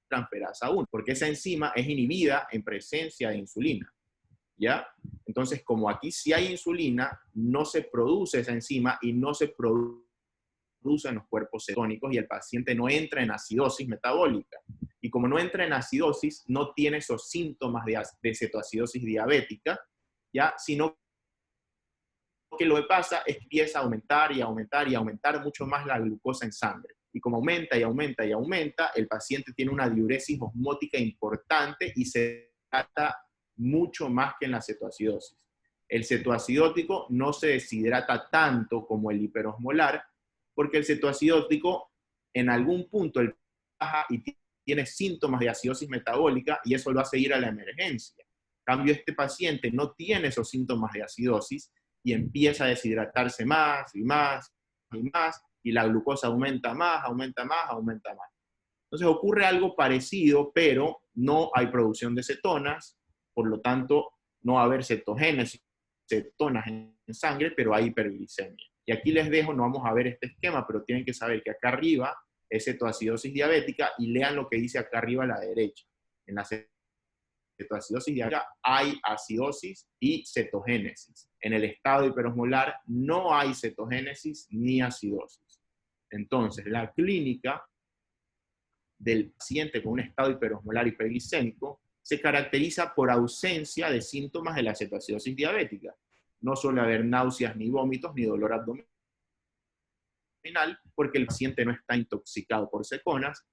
transferasa 1, porque esa enzima es inhibida en presencia de insulina, ¿ya? Entonces, como aquí sí hay insulina, no se produce esa enzima y no se produce en los cuerpos cetónicos y el paciente no entra en acidosis metabólica. Y como no entra en acidosis, no tiene esos síntomas de cetoacidosis diabética, ¿ya? Sino que lo que pasa es que empieza a aumentar y aumentar y aumentar mucho más la glucosa en sangre. Y como aumenta y aumenta y aumenta, el paciente tiene una diuresis osmótica importante y se trata mucho más que en la cetoacidosis. El cetoacidótico no se deshidrata tanto como el hiperosmolar, porque el cetoacidótico en algún punto él baja y tiene síntomas de acidosis metabólica y eso lo hace ir a la emergencia. En cambio, este paciente no tiene esos síntomas de acidosis y empieza a deshidratarse más y más y más, y la glucosa aumenta más, aumenta más, aumenta más. Entonces ocurre algo parecido, pero no hay producción de cetonas, por lo tanto no va a haber cetogénesis, cetonas en sangre, pero hay hiperglicemia. Y aquí les dejo, no vamos a ver este esquema, pero tienen que saber que acá arriba es cetoacidosis diabética y lean lo que dice acá arriba a la derecha. En la cetoacidosis diabética hay acidosis y cetogénesis. En el estado hiperosmolar no hay cetogénesis ni acidosis. Entonces, la clínica del paciente con un estado hiperosmolar hiperglicémico se caracteriza por ausencia de síntomas de la cetoacidosis diabética. No suele haber náuseas ni vómitos ni dolor abdominal porque el paciente no está intoxicado por cetonas,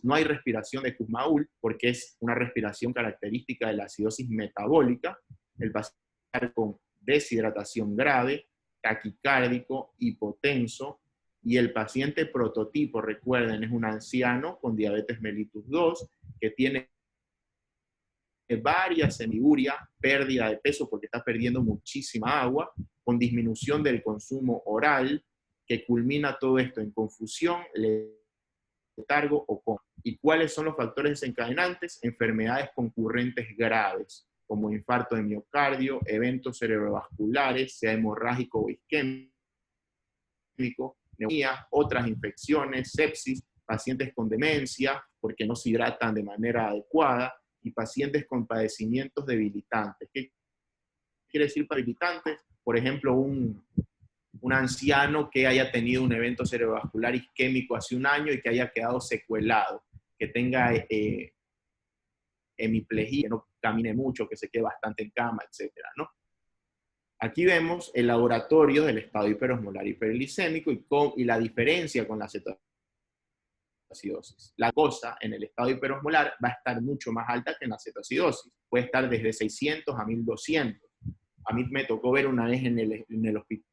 no hay respiración de Kussmaul porque es una respiración característica de la acidosis metabólica, el paciente está con deshidratación grave, taquicárdico, hipotenso, y el paciente prototipo, recuerden, es un anciano con diabetes mellitus 2 que tiene varias semiguria, pérdida de peso porque está perdiendo muchísima agua, con disminución del consumo oral, que culmina todo esto en confusión, letargo o coma. ¿Y cuáles son los factores desencadenantes? Enfermedades concurrentes graves, como infarto de miocardio, eventos cerebrovasculares, sea hemorrágico o isquémico, neumonía, otras infecciones, sepsis, pacientes con demencia, porque no se hidratan de manera adecuada, y pacientes con padecimientos debilitantes. ¿Qué quiere decir debilitantes? Por ejemplo, un anciano que haya tenido un evento cerebrovascular isquémico hace un año y que haya quedado secuelado, que tenga hemiplegia, que no camine mucho, que se quede bastante en cama, etcétera, ¿no? Aquí vemos el laboratorio del estado hiperosmolar hiperglicémico y la diferencia con la cetoacidosis. La glucosa en el estado hiperosmolar va a estar mucho más alta que en la cetoacidosis. Puede estar desde 600 a 1200. A mí me tocó ver una vez en el hospital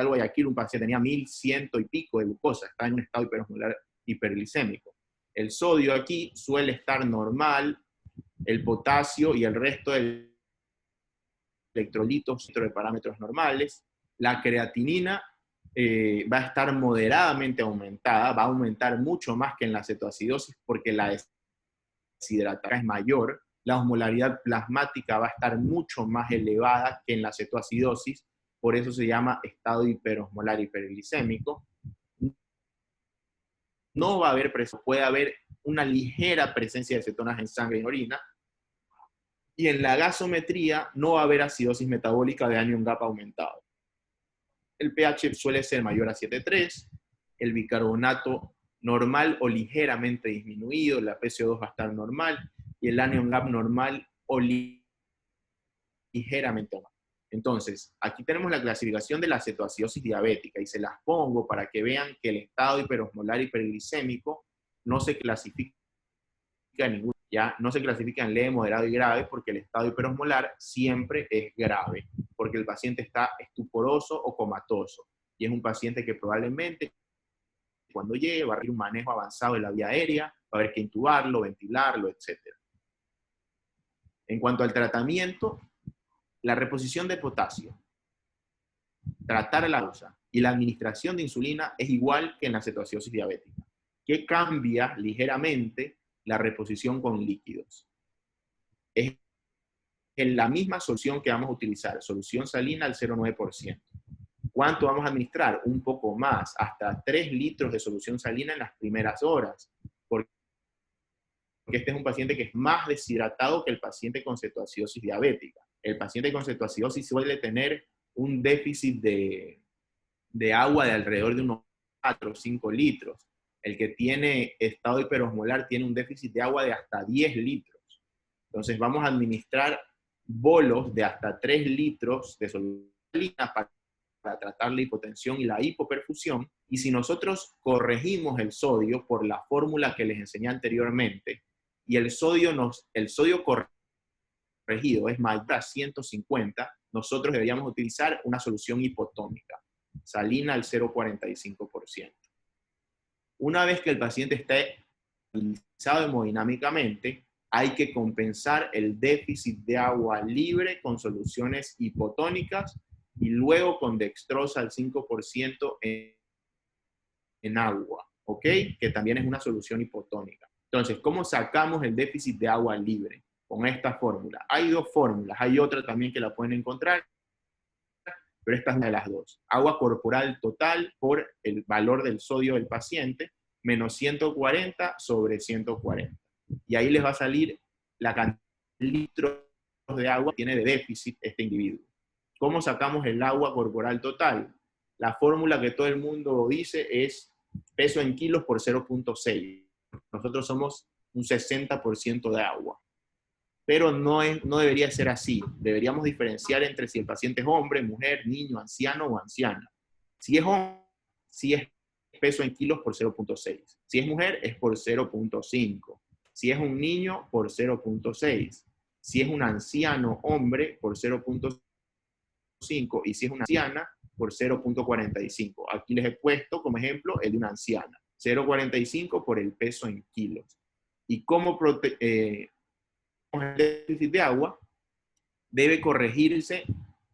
Guayaquil un paciente tenía 1100 y pico de glucosa, está en un estado hiperosmolar hiperglicémico. El sodio aquí suele estar normal, el potasio y el resto de electrolitos de parámetros normales. La creatinina va a estar moderadamente aumentada, va a aumentar mucho más que en la cetoacidosis porque la deshidratación es mayor. La osmolaridad plasmática va a estar mucho más elevada que en la cetoacidosis, por eso se llama estado hiperosmolar hiperglicémico. No va a haber presión, puede haber una ligera presencia de cetonas en sangre y en orina, y en la gasometría no va a haber acidosis metabólica de anion gap aumentado. El pH suele ser mayor a 7,3, el bicarbonato normal o ligeramente disminuido, la PCO2 va a estar normal, y el anion gap normal o ligeramente más. Entonces, aquí tenemos la clasificación de la cetoacidosis diabética y se las pongo para que vean que el estado hiperosmolar hiperglicémico no se clasifica en ningún, ya no se clasifica en leve, moderado y grave porque el estado hiperosmolar siempre es grave, porque el paciente está estuporoso o comatoso y es un paciente que probablemente cuando llegue va a requerir un manejo avanzado de la vía aérea, va a haber que intubarlo, ventilarlo, etc. En cuanto al tratamiento, la reposición de potasio, tratar la causa y la administración de insulina es igual que en la cetoacidosis diabética, que cambia ligeramente la reposición con líquidos. Es en la misma solución que vamos a utilizar, solución salina al 0,9%. ¿Cuánto vamos a administrar? Un poco más, hasta 3 litros de solución salina en las primeras horas, porque este es un paciente que es más deshidratado que el paciente con cetoacidosis diabética. El paciente con cetoacidosis suele tener un déficit de agua de alrededor de unos 4 o 5 litros. El que tiene estado hiperosmolar tiene un déficit de agua de hasta 10 litros. Entonces vamos a administrar bolos de hasta 3 litros de solución salina para tratar la hipotensión y la hipoperfusión. Y si nosotros corregimos el sodio por la fórmula que les enseñé anteriormente, y el sodio corregido es mayor a 150, nosotros deberíamos utilizar una solución hipotónica, salina al 0,45%. Una vez que el paciente esté estabilizado hemodinámicamente, hay que compensar el déficit de agua libre con soluciones hipotónicas y luego con dextrosa al 5% en agua, ¿ok? Que también es una solución hipotónica. Entonces, ¿cómo sacamos el déficit de agua libre? Con esta fórmula. Hay 2 fórmulas, hay otra también que la pueden encontrar, pero esta es una de las 2. Agua corporal total por el valor del sodio del paciente, menos 140 sobre 140. Y ahí les va a salir la cantidad de litros de agua que tiene de déficit este individuo. ¿Cómo sacamos el agua corporal total? La fórmula que todo el mundo dice es peso en kilos por 0,6. Nosotros somos un 60% de agua. Pero no debería ser así. Deberíamos diferenciar entre si el paciente es hombre, mujer, niño, anciano o anciana. Si es hombre, si es peso en kilos por 0,6. Si es mujer, es por 0,5. Si es un niño, por 0,6. Si es un anciano hombre, por 0,5. Y si es una anciana, por 0,45. Aquí les he puesto como ejemplo el de una anciana. 0,45 por el peso en kilos. ¿Y cómo el déficit de agua? Debe corregirse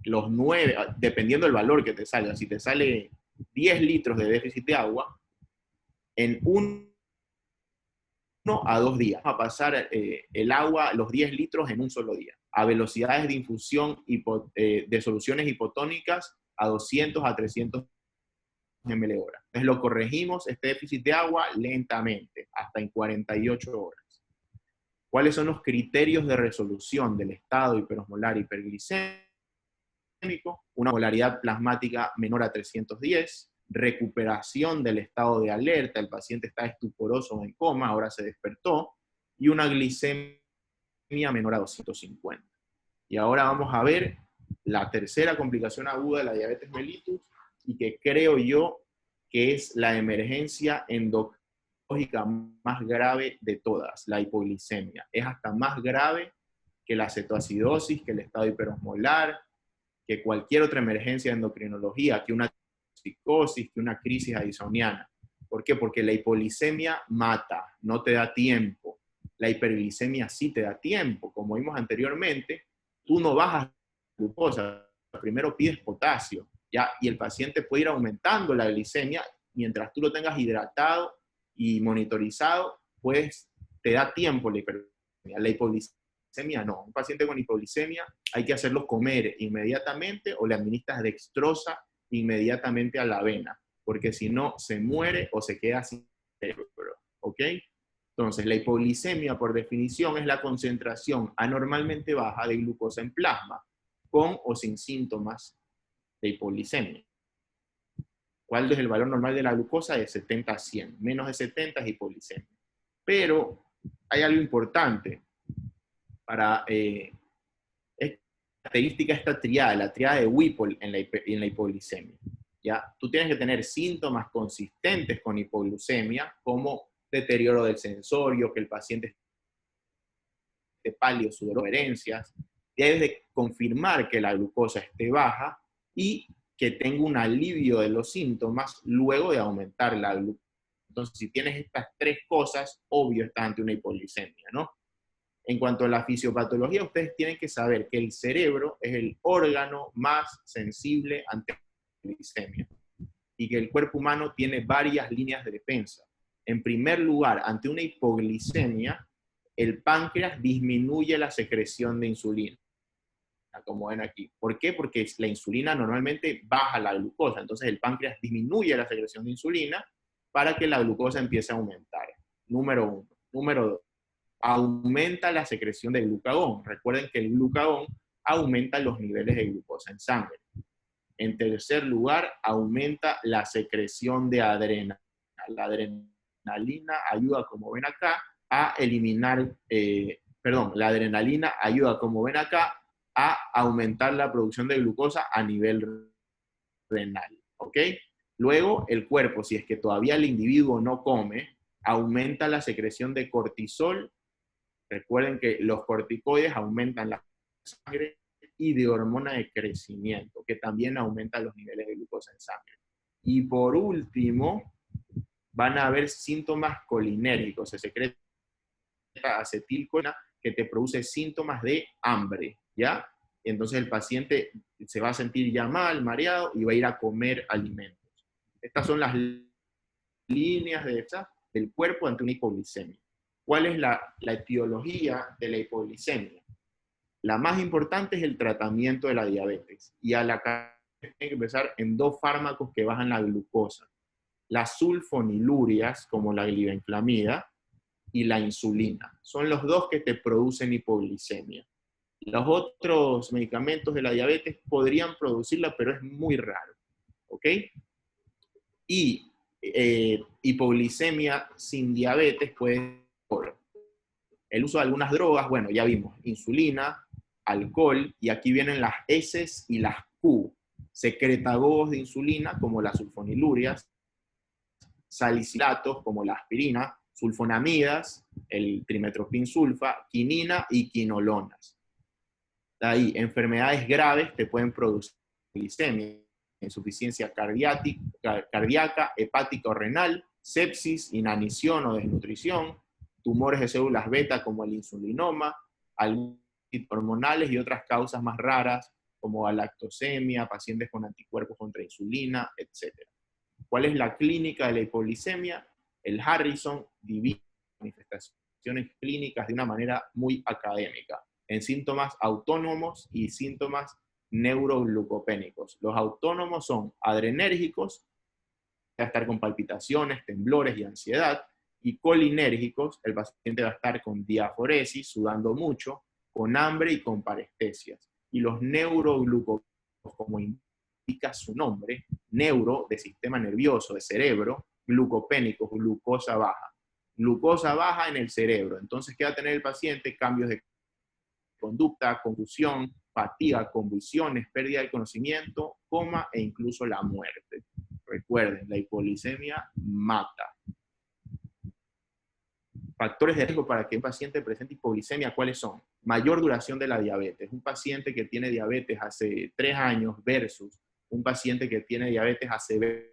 los 9, dependiendo del valor que te salga. Si te sale 10 litros de déficit de agua, en 1 a 2 días. Vamos a pasar el agua, los 10 litros en un solo día, a velocidades de infusión de soluciones hipotónicas a 200 a 300 ml hora. Entonces lo corregimos, este déficit de agua, lentamente, hasta en 48 horas. ¿Cuáles son los criterios de resolución del estado hiperosmolar hiperglicémico? Una molaridad plasmática menor a 310, recuperación del estado de alerta, el paciente está estuporoso o en coma, ahora se despertó, y una glicemia menor a 250. Y ahora vamos a ver la tercera complicación aguda de la diabetes mellitus, y que creo yo que es la emergencia endocrinológica más grave de todas, la hipoglicemia. Es hasta más grave que la cetoacidosis, que el estado hiperosmolar, que cualquier otra emergencia de endocrinología, que una psicosis, que una crisis addisoniana. ¿Por qué? Porque la hipoglicemia mata, no te da tiempo. La hiperglicemia sí te da tiempo. Como vimos anteriormente, tú no bajas glucosa, primero pides potasio, ¿ya? Y el paciente puede ir aumentando la glicemia mientras tú lo tengas hidratado y monitorizado, pues te da tiempo la hiperglicemia. La hipoglicemia no. Un paciente con hipoglicemia hay que hacerlo comer inmediatamente o le administras dextrosa inmediatamente a la vena, porque si no se muere o se queda sin cerebro, ¿ok? Entonces, la hipoglicemia, por definición, es la concentración anormalmente baja de glucosa en plasma, con o sin síntomas de hipoglicemia. ¿Cuál es el valor normal de la glucosa? De 70 a 100. Menos de 70 es hipoglicemia. Pero hay algo importante para característica esta triada, la triada de Whipple en la hipoglicemia. ¿Ya? Tú tienes que tener síntomas consistentes con hipoglucemia, como deterioro del sensorio, que el paciente esté pálido, sudorencias. Debes de confirmar que la glucosa esté baja y que tenga un alivio de los síntomas luego de aumentar la glucosa. Entonces, si tienes estas 3 cosas, obvio estás ante una hipoglicemia, ¿no? En cuanto a la fisiopatología, ustedes tienen que saber que el cerebro es el órgano más sensible ante la glicemia y que el cuerpo humano tiene varias líneas de defensa. En primer lugar, ante una hipoglicemia, el páncreas disminuye la secreción de insulina, como ven aquí. ¿Por qué? Porque la insulina normalmente baja la glucosa, entonces el páncreas disminuye la secreción de insulina para que la glucosa empiece a aumentar. Número 1. Número 2. Aumenta la secreción de glucagón. Recuerden que el glucagón aumenta los niveles de glucosa en sangre. En tercer lugar, aumenta la secreción de adrenalina. La adrenalina ayuda, como ven acá, a eliminar, la adrenalina ayuda, como ven acá, a aumentar la producción de glucosa a nivel renal, ¿ok? Luego, el cuerpo, si es que todavía el individuo no come, aumenta la secreción de cortisol. Recuerden que los corticoides aumentan la sangre y de hormona de crecimiento, que también aumenta los niveles de glucosa en sangre. Y por último, van a haber síntomas colinérgicos. Se secreta acetilcolina que te produce síntomas de hambre, ¿ya? Entonces el paciente se va a sentir ya mal, mareado, y va a ir a comer alimentos. Estas son las líneas de defensa del cuerpo ante una hipoglicemia. ¿Cuál es la etiología de la hipoglicemia? La más importante es el tratamiento de la diabetes. Y a la tiene que empezar en 2 fármacos que bajan la glucosa. Las sulfonilurias, como la glibenclamida, y la insulina. Son los 2 que te producen hipoglicemia. Los otros medicamentos de la diabetes podrían producirla, pero es muy raro. ¿Ok? Y hipoglicemia sin diabetes puede ser el uso de algunas drogas, bueno, ya vimos, insulina, alcohol, y aquí vienen las S y las Q, secretagogos de insulina, como las sulfonilurias, salicilatos, como la aspirina, sulfonamidas, el trimetoprim sulfa, quinina y quinolonas. De ahí, enfermedades graves te pueden producir glicemia, insuficiencia cardíaca, hepática o renal, sepsis, inanición o desnutrición, tumores de células beta como el insulinoma, algunos hormonales y otras causas más raras como lactosemia, pacientes con anticuerpos contra insulina, etc. ¿Cuál es la clínica de la hipoglicemia? El Harrison divide manifestaciones clínicas de una manera muy académica, en síntomas autónomos y síntomas neuroglucopénicos. Los autónomos son adrenérgicos, va a estar con palpitaciones, temblores y ansiedad, y colinérgicos, el paciente va a estar con diaforesis, sudando mucho, con hambre y con parestesias. Y los neuroglucopénicos, como indica su nombre, neuro de sistema nervioso, de cerebro, glucopénicos, glucosa baja. Glucosa baja en el cerebro. Entonces, ¿qué va a tener el paciente? Cambios de conducta, confusión, fatiga, convulsiones, pérdida de conocimiento, coma e incluso la muerte. Recuerden, la hipoglicemia mata. Factores de riesgo para que un paciente presente hipoglicemia, ¿cuáles son? Mayor duración de la diabetes. Un paciente que tiene diabetes hace 3 años versus un paciente que tiene diabetes hace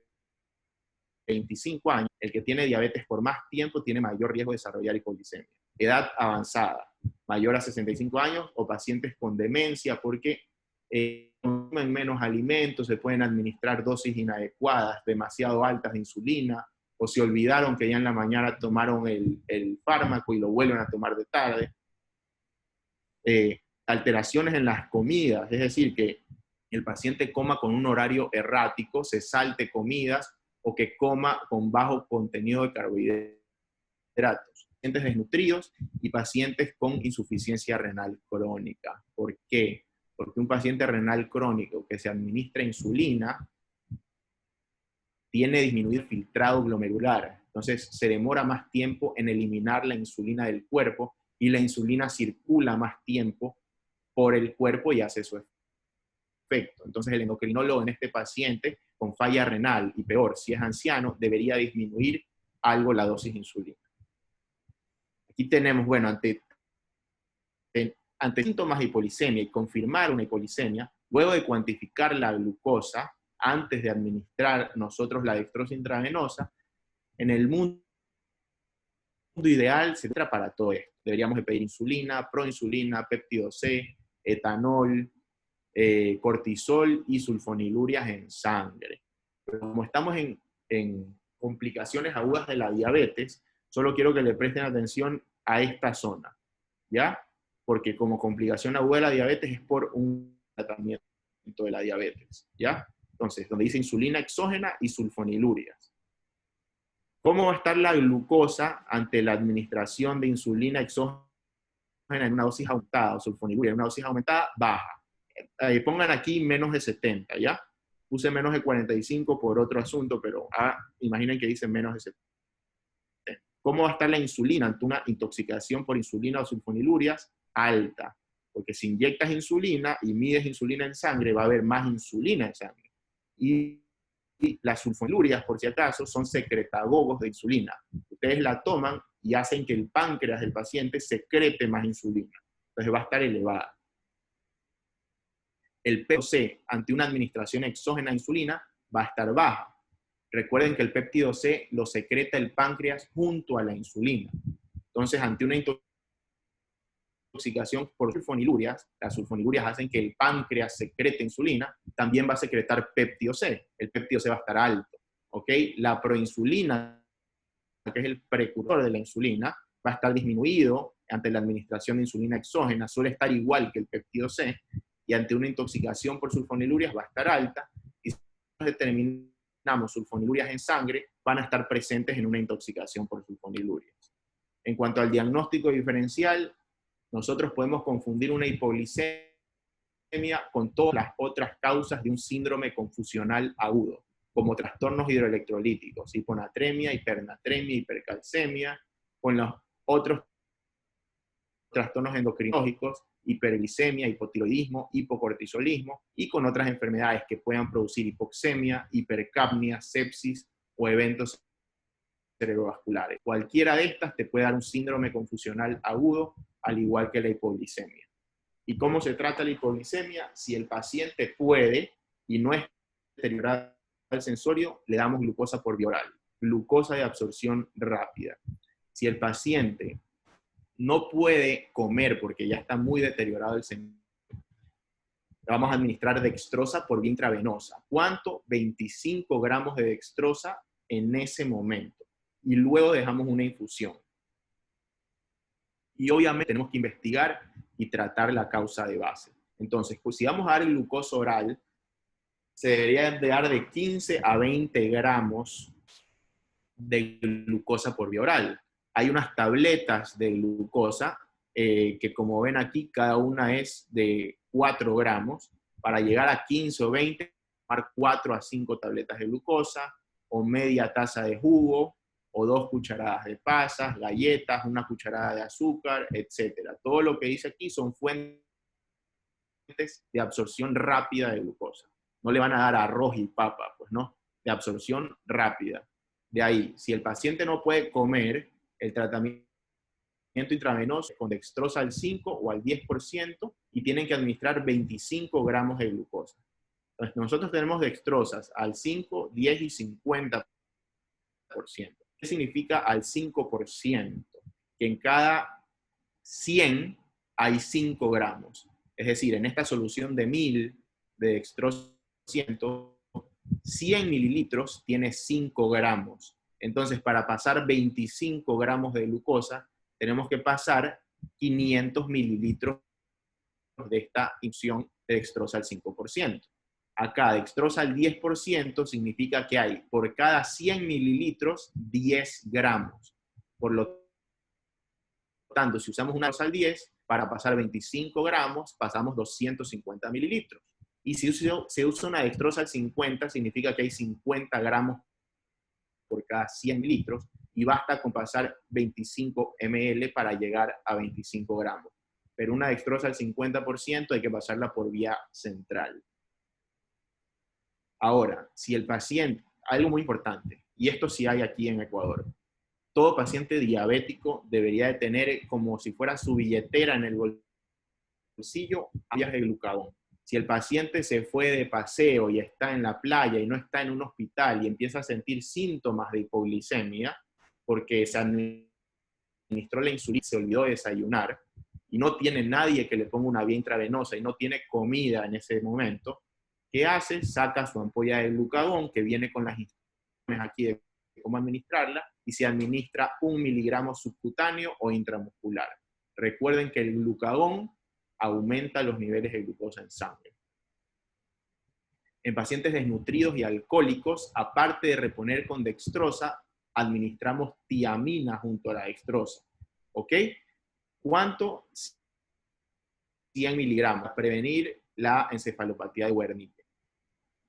25 años, el que tiene diabetes por más tiempo tiene mayor riesgo de desarrollar hipoglicemia. Edad avanzada, mayor a 65 años, o pacientes con demencia, porque consumen menos alimentos, se pueden administrar dosis inadecuadas, demasiado altas de insulina, o se olvidaron que ya en la mañana tomaron el fármaco y lo vuelven a tomar de tarde. Alteraciones en las comidas, es decir, que el paciente coma con un horario errático, se salte comidas, o que coma con bajo contenido de carbohidratos. Pacientes desnutridos y pacientes con insuficiencia renal crónica. ¿Por qué? Porque un paciente renal crónico que se administra insulina tiene disminuido el filtrado glomerular. Entonces se demora más tiempo en eliminar la insulina del cuerpo y la insulina circula más tiempo por el cuerpo y hace su efecto. Entonces el endocrinólogo en este paciente con falla renal, y peor, si es anciano, debería disminuir algo la dosis de insulina. Aquí tenemos, bueno, ante síntomas de hipoglicemia y confirmar una hipoglicemia, luego de cuantificar la glucosa, antes de administrar nosotros la dextrosa intravenosa, en el mundo mundo ideal se entra para todo esto. Deberíamos de pedir insulina, proinsulina, péptido C, etanol, cortisol y sulfonilurias en sangre. Pero como estamos en complicaciones agudas de la diabetes, solo quiero que le presten atención a esta zona, ¿ya? Porque como complicación aguda de la diabetes es por un tratamiento de la diabetes, ¿ya? Entonces, donde dice insulina exógena y sulfonilurias. ¿Cómo va a estar la glucosa ante la administración de insulina exógena en una dosis aumentada, o sulfoniluria en una dosis aumentada? Baja. Pongan aquí menos de 70, ¿ya? Puse menos de 45 por otro asunto, pero imaginen que dice menos de 70. ¿Cómo va a estar la insulina ante una intoxicación por insulina o sulfonilurias? Alta. Porque si inyectas insulina y mides insulina en sangre, va a haber más insulina en sangre. Y las sulfonilurias, por si acaso, son secretagogos de insulina. Ustedes la toman y hacen que el páncreas del paciente secrete más insulina. Entonces va a estar elevada. El péptido-C ante una administración exógena de insulina va a estar baja. Recuerden que el péptido C lo secreta el páncreas junto a la insulina. Entonces, ante una intoxicación por sulfonilurias, las sulfonilurias hacen que el páncreas secrete insulina, también va a secretar péptido C. El péptido C va a estar alto. ¿Ok? La proinsulina, que es el precursor de la insulina, va a estar disminuido ante la administración de insulina exógena, suele estar igual que el péptido C, y ante una intoxicación por sulfonilurias va a estar alta, y si determinamos sulfonilurias en sangre, van a estar presentes en una intoxicación por sulfonilurias. En cuanto al diagnóstico diferencial, nosotros podemos confundir una hipoglicemia con todas las otras causas de un síndrome confusional agudo, como trastornos hidroelectrolíticos, hiponatremia, hipernatremia, hipercalcemia, con los otros trastornos endocrinológicos, hiperglicemia, hipotiroidismo, hipocortisolismo, y con otras enfermedades que puedan producir hipoxemia, hipercapnia, sepsis o eventos cerebrovasculares. Cualquiera de estas te puede dar un síndrome confusional agudo, al igual que la hipoglicemia. ¿Y cómo se trata la hipoglicemia? Si el paciente puede y no es deteriorado el sensorio, le damos glucosa por vía oral, glucosa de absorción rápida. Si el paciente no puede comer porque ya está muy deteriorado el sensorio, le vamos a administrar dextrosa por vía intravenosa. ¿Cuánto? 25 gramos de dextrosa en ese momento. Y luego dejamos una infusión. Y obviamente tenemos que investigar y tratar la causa de base. Entonces, pues si vamos a dar glucosa oral, se debería de dar de 15 a 20 gramos de glucosa por vía oral. Hay unas tabletas de glucosa que, como ven aquí, cada una es de 4 gramos. Para llegar a 15 o 20, tomar 4 a 5 tabletas de glucosa, o media taza de jugo, o 2 cucharadas de pasas, galletas, una cucharada de azúcar, etc. Todo lo que dice aquí son fuentes de absorción rápida de glucosa. No le van a dar arroz y papa, pues no, de absorción rápida. De ahí, si el paciente no puede comer, el tratamiento intravenoso con dextrosa al 5 o al 10% y tienen que administrar 25 gramos de glucosa. Entonces, nosotros tenemos dextrosas al 5, 10 y 50%. ¿Qué significa al 5%? Que en cada 100 hay 5 gramos. Es decir, en esta solución de 1000 de dextrosa 100 mililitros tiene 5 gramos. Entonces, para pasar 25 gramos de glucosa, tenemos que pasar 500 mililitros de esta infusión de dextrosa al 5%. Acá, dextrosa al 10% significa que hay por cada 100 mililitros 10 gramos. Por lo tanto, si usamos una dextrosa al 10, para pasar 25 gramos, pasamos 250 mililitros. Y si se usa una dextrosa al 50, significa que hay 50 gramos por cada 100 mililitros y basta con pasar 25 ml para llegar a 25 gramos. Pero una dextrosa al 50% hay que pasarla por vía central. Ahora, si el paciente, algo muy importante, y esto sí hay aquí en Ecuador, todo paciente diabético debería de tener como si fuera su billetera en el bolsillo, ampollas de glucagón. Si el paciente se fue de paseo y está en la playa y no está en un hospital y empieza a sentir síntomas de hipoglicemia, porque se administró la insulina, se olvidó de desayunar, y no tiene nadie que le ponga una vía intravenosa, y no tiene comida en ese momento, ¿qué hace? Saca su ampolla de glucagón, que viene con las instrucciones aquí de cómo administrarla, y se administra 1 miligramo subcutáneo o intramuscular. Recuerden que el glucagón aumenta los niveles de glucosa en sangre. En pacientes desnutridos y alcohólicos, aparte de reponer con dextrosa, administramos tiamina junto a la dextrosa. ¿Ok? ¿Cuánto? 100 miligramos. Prevenir la encefalopatía de Wernicke.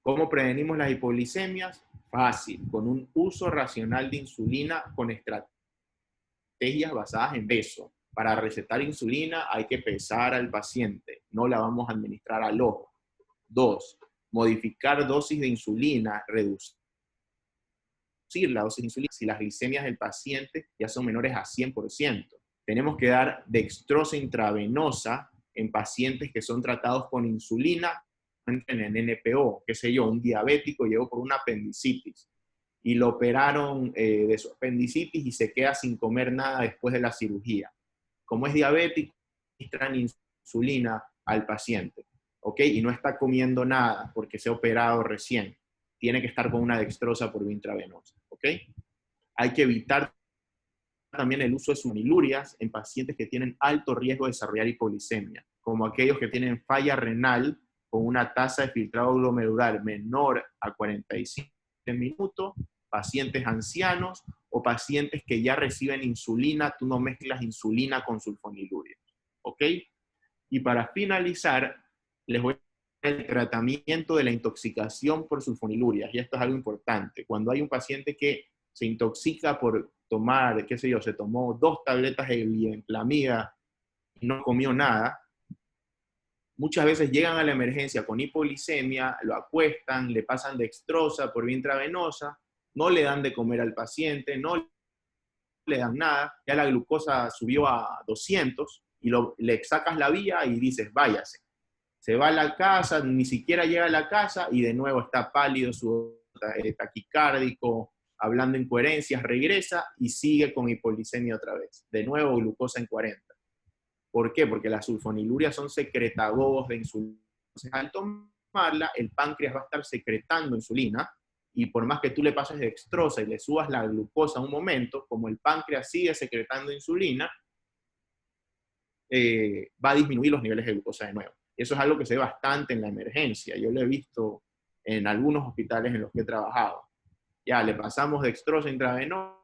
¿Cómo prevenimos las hipoglicemias? Fácil, con un uso racional de insulina con estrategias basadas en peso. Para recetar insulina hay que pesar al paciente, no la vamos a administrar al ojo. 2. Modificar dosis de insulina, reducir la dosis de insulina si las glicemias del paciente ya son menores a 100%. Tenemos que dar dextrosa intravenosa en pacientes que son tratados con insulina, entren en NPO, qué sé yo, un diabético llegó por una apendicitis y lo operaron de su apendicitis y se queda sin comer nada después de la cirugía. Como es diabético, administran insulina al paciente, ¿ok? Y no está comiendo nada porque se ha operado recién. Tiene que estar con una dextrosa por vía intravenosa, ¿ok? Hay que evitar también el uso de sulfonilurias en pacientes que tienen alto riesgo de desarrollar hipoglicemia, como aquellos que tienen falla renal con una tasa de filtrado glomerular menor a 45 minutos, pacientes ancianos o pacientes que ya reciben insulina, tú no mezclas insulina con sulfonilurias, ¿ok? Y para finalizar, les voy a dar el tratamiento de la intoxicación por sulfonilurias, y esto es algo importante. Cuando hay un paciente que se intoxica por tomar, qué sé yo, se tomó 2 tabletas de glibenclamida y no comió nada, muchas veces llegan a la emergencia con hipoglicemia, lo acuestan, le pasan dextrosa por vía intravenosa, no le dan de comer al paciente, no le dan nada, ya la glucosa subió a 200 y le sacas la vía y dices, váyase. Se va a la casa, ni siquiera llega a la casa y de nuevo está pálido, taquicárdico, hablando incoherencias, regresa y sigue con hipoglicemia otra vez. De nuevo glucosa en 40. ¿Por qué? Porque las sulfonilurias son secretagogos de insulina. Entonces, al tomarla, el páncreas va a estar secretando insulina, y por más que tú le pases dextrosa y le subas la glucosa un momento, como el páncreas sigue secretando insulina, va a disminuir los niveles de glucosa de nuevo. Y eso es algo que se ve bastante en la emergencia. Yo lo he visto en algunos hospitales en los que he trabajado. Ya le pasamos dextrosa intravenosa,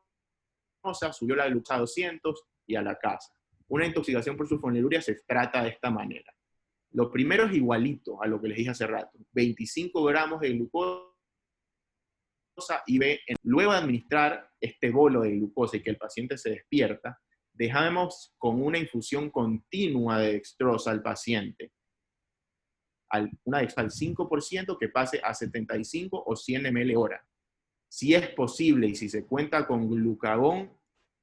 subió la glucosa a 200 y a la casa. Una intoxicación por sulfoniluria se trata de esta manera. Lo primero es igualito a lo que les dije hace rato. 25 gramos de glucosa y luego de administrar este bolo de glucosa y que el paciente se despierta, dejamos con una infusión continua de dextrosa al paciente. Una dextrosa al 5% que pase a 75 o 100 ml hora. Si es posible y si se cuenta con glucagón,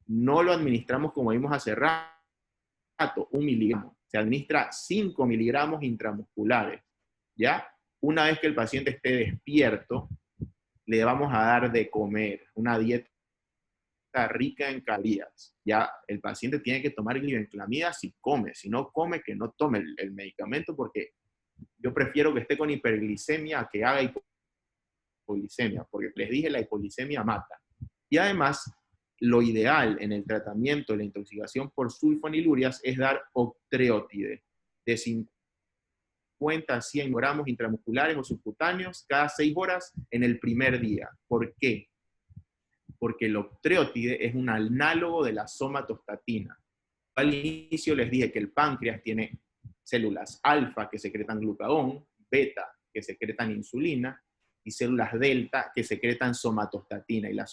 no lo administramos como vimos hace rato, 1 miligramo. Se administra 5 miligramos intramusculares, ¿ya? Una vez que el paciente esté despierto, le vamos a dar de comer una dieta rica en calorías. Ya el paciente tiene que tomar glibenclamida si come. Si no come, que no tome el medicamento, porque yo prefiero que esté con hiperglicemia a que haga hipoglicemia, porque les dije, la hipoglicemia mata. Y además, lo ideal en el tratamiento de la intoxicación por sulfonilurias es dar octreotide de 50 a 100 gramos intramusculares o subcutáneos cada 6 horas en el primer día. ¿Por qué? Porque el octreotide es un análogo de la somatostatina. Al inicio les dije que el páncreas tiene células alfa que secretan glucagón, beta que secretan insulina y células delta que secretan somatostatina. Y la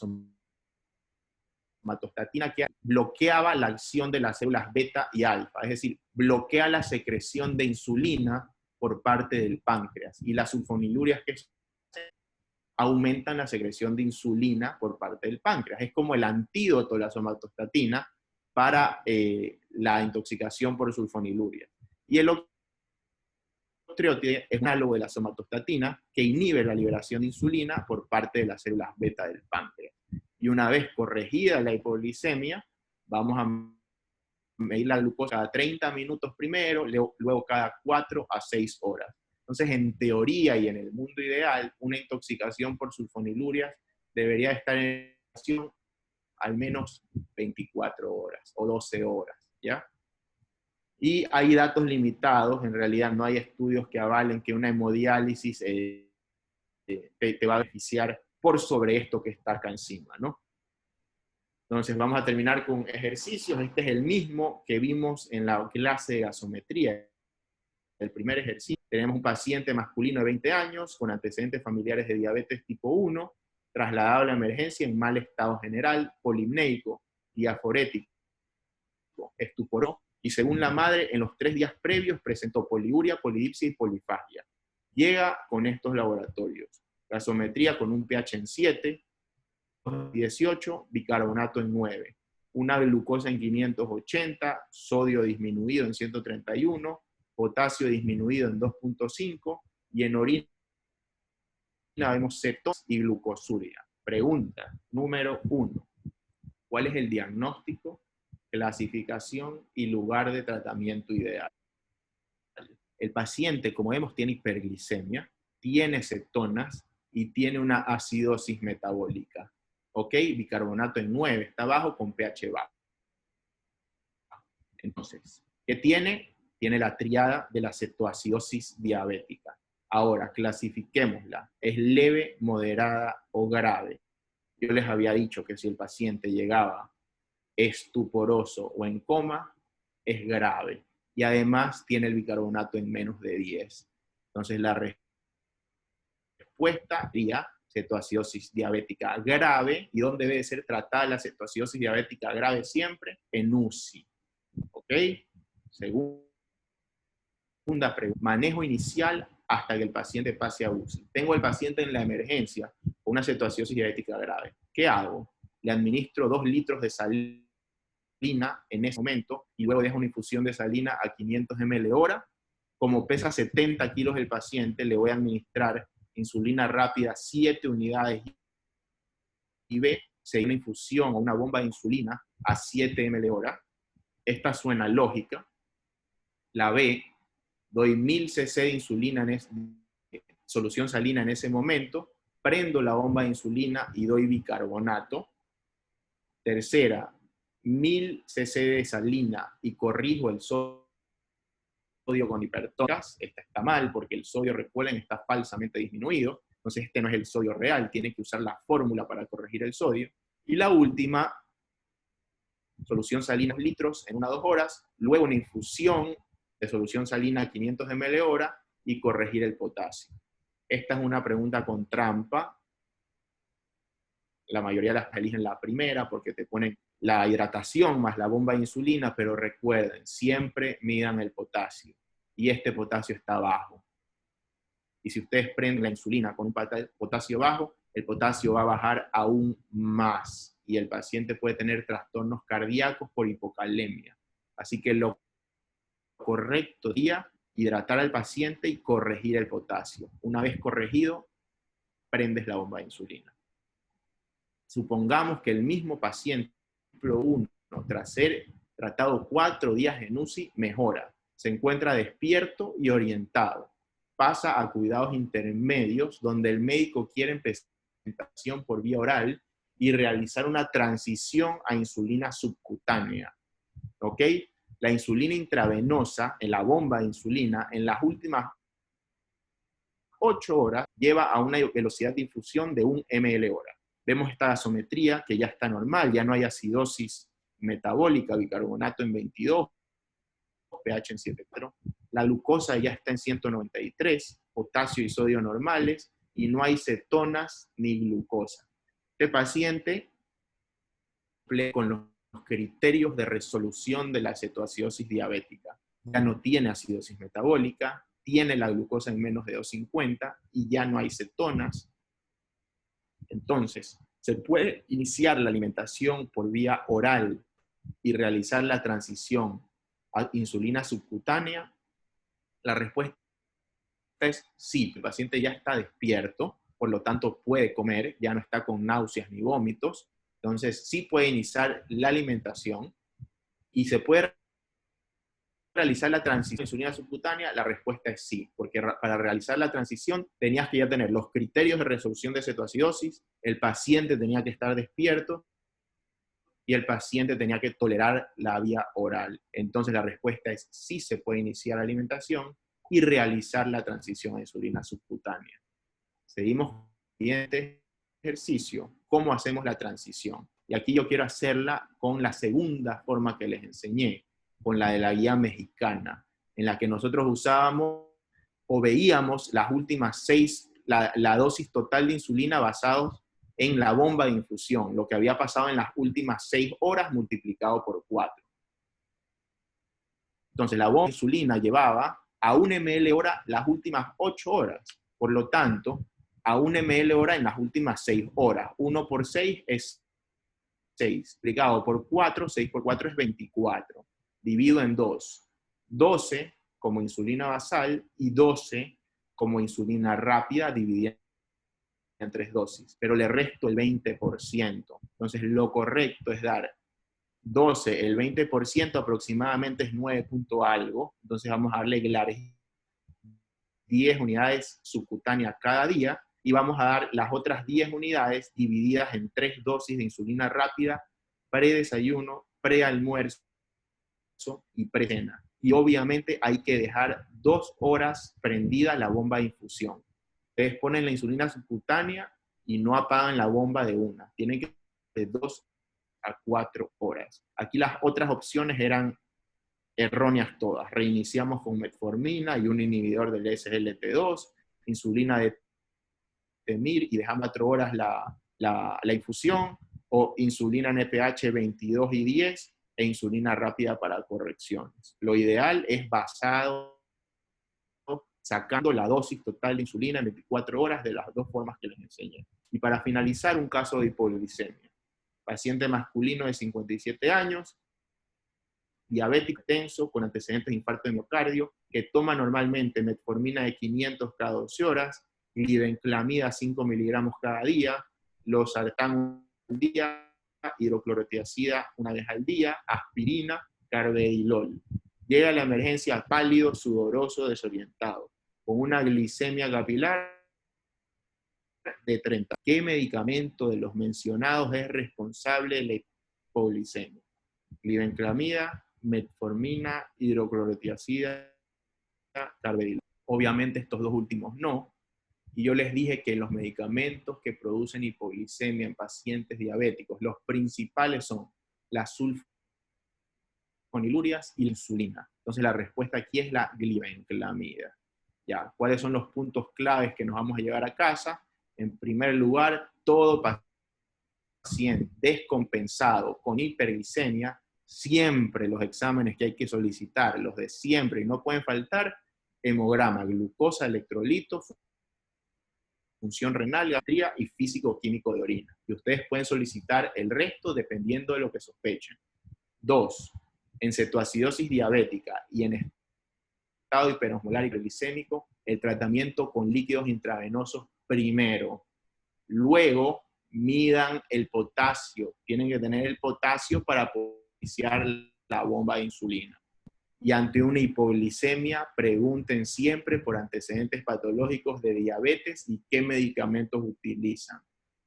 somatostatina que bloqueaba la acción de las células beta y alfa, es decir, bloquea la secreción de insulina por parte del páncreas. Y las sulfonilurias que aumentan la secreción de insulina por parte del páncreas. Es como el antídoto de la somatostatina para la intoxicación por sulfonilurias. Y el octreotide es un análogo de la somatostatina que inhibe la liberación de insulina por parte de las células beta del páncreas. Y una vez corregida la hipoglicemia, Vamos a medir la glucosa cada 30 minutos primero, luego cada 4 a 6 horas. Entonces, en teoría y en el mundo ideal, una intoxicación por sulfonilurias debería estar en acción al menos 24 horas o 12 horas, ¿ya? Y hay datos limitados, en realidad no hay estudios que avalen que una hemodiálisis te va a beneficiar por sobre esto que está acá encima, ¿no? Entonces vamos a terminar con ejercicios. Este es el mismo que vimos en la clase de gasometría. El primer ejercicio, tenemos un paciente masculino de 20 años con antecedentes familiares de diabetes tipo 1, trasladado a la emergencia en mal estado general, polimneico, diaforético, estuporó, y según la madre, en los 3 días previos presentó poliuria, polidipsia y polifagia. Llega con estos laboratorios. Gasometría con un pH en 7, 18, bicarbonato en 9, una glucosa en 580, sodio disminuido en 131, potasio disminuido en 2.5, y en orina vemos cetosis y glucosuria. Pregunta número 1. ¿Cuál es el diagnóstico, clasificación y lugar de tratamiento ideal? El paciente, como vemos, tiene hiperglicemia, tiene cetonas y tiene una acidosis metabólica. ¿Ok? Bicarbonato en 9, está bajo con pH bajo. Entonces, ¿qué tiene? Tiene la triada de la cetoacidosis diabética. Ahora, clasifiquémosla. ¿Es leve, moderada o grave? Yo les había dicho que si el paciente llegaba estuporoso o en coma, es grave. Y además tiene el bicarbonato en menos de 10. Entonces, la respuesta sería cetoacidosis diabética grave. ¿Y dónde debe ser tratada la cetoacidosis diabética grave siempre? En UCI. ¿Ok? Segunda pregunta. Manejo inicial hasta que el paciente pase a UCI. Tengo al paciente en la emergencia con una cetoacidosis diabética grave. ¿Qué hago? Le administro 2 litros de salina en ese momento y luego dejo una infusión de salina a 500 ml hora. Como pesa 70 kilos el paciente, le voy a administrar insulina rápida 7 unidades IV, seguir una infusión o una bomba de insulina a 7 ml hora. Esta suena lógica. La B, doy 1000 cc de insulina solución salina en ese momento, prendo la bomba de insulina y doy bicarbonato. Tercera, 1000 cc de salina y corrijo el sodio con hipertónicas. Esta está mal porque el sodio, recuerden, está falsamente disminuido. Entonces este no es el sodio real, tiene que usar la fórmula para corregir el sodio. Y la última, solución salina litros en 1 a 2 horas, luego una infusión de solución salina a 500 ml hora y corregir el potasio. Esta es una pregunta con trampa. La mayoría las eligen la primera porque te ponen la hidratación más la bomba de insulina, pero recuerden, siempre midan el potasio. Y este potasio está bajo. Y si ustedes prenden la insulina con un potasio bajo, el potasio va a bajar aún más. Y el paciente puede tener trastornos cardíacos por hipocalemia. Así que lo correcto sería hidratar al paciente y corregir el potasio. Una vez corregido, prendes la bomba de insulina. Supongamos que el mismo paciente, ejemplo 1, tras ser tratado 4 días en UCI, mejora. Se encuentra despierto y orientado. Pasa a cuidados intermedios, donde el médico quiere empezar alimentación por vía oral y realizar una transición a insulina subcutánea. ¿Ok? La insulina intravenosa, en la bomba de insulina, en las últimas 8 horas, lleva a una velocidad de infusión de 1 ml hora. Vemos esta gasometría que ya está normal, ya no hay acidosis metabólica, bicarbonato en 22, pH en 7,4. La glucosa ya está en 193, potasio y sodio normales, y no hay cetonas ni glucosa. Este paciente cumple con los criterios de resolución de la cetoacidosis diabética. Ya no tiene acidosis metabólica, tiene la glucosa en menos de 250 y ya no hay cetonas. Entonces, ¿se puede iniciar la alimentación por vía oral y realizar la transición a insulina subcutánea? La respuesta es sí. El paciente ya está despierto, por lo tanto puede comer, ya no está con náuseas ni vómitos, Entonces, sí puede iniciar la alimentación y se puede realizar la transición a insulina subcutánea. La respuesta es sí, porque para realizar la transición tenías que ya tener los criterios de resolución de cetoacidosis, el paciente tenía que estar despierto y el paciente tenía que tolerar la vía oral. Entonces la respuesta es sí, se puede iniciar la alimentación y realizar la transición a insulina subcutánea. Seguimos con el siguiente ejercicio. ¿Cómo hacemos la transición? Y aquí yo quiero hacerla con la segunda forma que les enseñé, con la de la guía mexicana, en la que nosotros usábamos o veíamos las últimas 6, la dosis total de insulina basados en la bomba de infusión, lo que había pasado en las últimas 6 horas multiplicado por 4. Entonces la bomba de insulina llevaba a 1 ml hora las últimas 8 horas. Por lo tanto, a 1 ml hora en las últimas 6 horas. 1 por 6 es 6. Multiplicado por 4, 6 por 4 es 24. Divido en 2. 12 como insulina basal y 12 como insulina rápida dividida en 3 dosis. Pero le resto el 20%. Entonces lo correcto es dar 12, el 20% aproximadamente es 9 punto algo. Entonces vamos a darle Glares 10 unidades subcutáneas cada día y vamos a dar las otras 10 unidades divididas en 3 dosis de insulina rápida, predesayuno, prealmuerzo y precena. Y obviamente hay que dejar 2 horas prendida la bomba de infusión. Ustedes ponen la insulina subcutánea y no apagan la bomba de una. Tienen que de 2 a 4 horas. Aquí las otras opciones eran erróneas todas. Reiniciamos con metformina y un inhibidor del SGLT2, insulina de Temir y dejamos 4 horas la infusión, o insulina NPH 22 y 10 e insulina rápida para correcciones. Lo ideal es basado sacando la dosis total de insulina en 24 horas de las dos formas que les enseñé. Y para finalizar, un caso de hipoglicemia. Paciente masculino de 57 años, diabético tenso con antecedentes de infarto de miocardio, que toma normalmente metformina de 500 cada 12 horas, glibenclamida 5 miligramos cada día, losartán un día, hidroclorotiazida una vez al día, aspirina, carvedilol. Llega a la emergencia pálido, sudoroso, desorientado, con una glicemia capilar de 30. ¿Qué medicamento de los mencionados es responsable de la hipoglicemia? Glibenclamida, metformina, hidroclorotiazida, carvedilol. Obviamente estos dos últimos no. Y yo les dije que los medicamentos que producen hipoglicemia en pacientes diabéticos, los principales son la sulfonilurias y la insulina. Entonces la respuesta aquí es la glibenclamida. Ya, ¿cuáles son los puntos claves que nos vamos a llevar a casa? En primer lugar, todo paciente descompensado con hiperglicemia, siempre los exámenes que hay que solicitar, los de siempre y no pueden faltar, hemograma, glucosa, electrolito, función renal, gastritis y físico-químico de orina. Y ustedes pueden solicitar el resto dependiendo de lo que sospechen. 2. En cetoacidosis diabética y en estado hiperosmolar hiperglicémico, el tratamiento con líquidos intravenosos primero. Luego, midan el potasio. Tienen que tener el potasio para iniciar la bomba de insulina. Y ante una hipoglicemia, pregunten siempre por antecedentes patológicos de diabetes y qué medicamentos utilizan.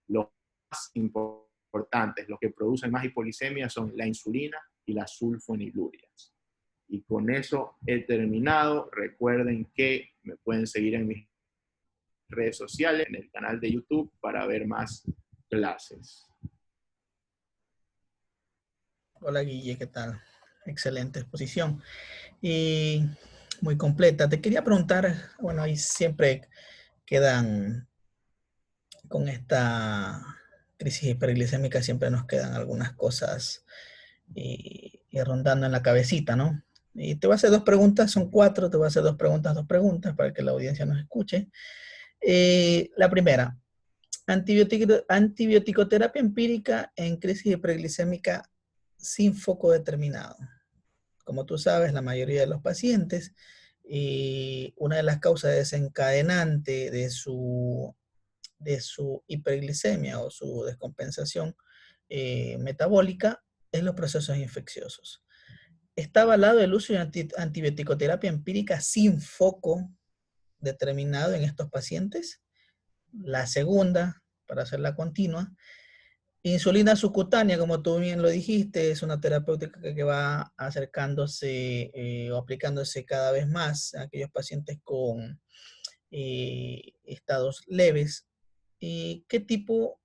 Los más importantes, los que producen más hipoglicemia son la insulina y las sulfonilurias. Y con eso he terminado. Recuerden que me pueden seguir en mis redes sociales, en el canal de YouTube, para ver más clases. Hola Guille, ¿qué tal? Excelente exposición y muy completa. Te quería preguntar, bueno, ahí siempre quedan con esta crisis hiperglicémica, siempre nos quedan algunas cosas y rondando en la cabecita, ¿no? Y te voy a hacer 2 preguntas, son 4, te voy a hacer 2 preguntas para que la audiencia nos escuche. La primera, antibiótico-terapia empírica en crisis hiperglicémica sin foco determinado. Como tú sabes, la mayoría de los pacientes, una de las causas desencadenantes de su hiperglicemia o su descompensación metabólica en los procesos infecciosos. Está avalado el uso de antibiótico-terapia empírica sin foco determinado en estos pacientes. La segunda, para hacerla continua, insulina subcutánea, como tú bien lo dijiste, es una terapéutica que va acercándose o aplicándose cada vez más a aquellos pacientes con estados leves. ¿Qué tipo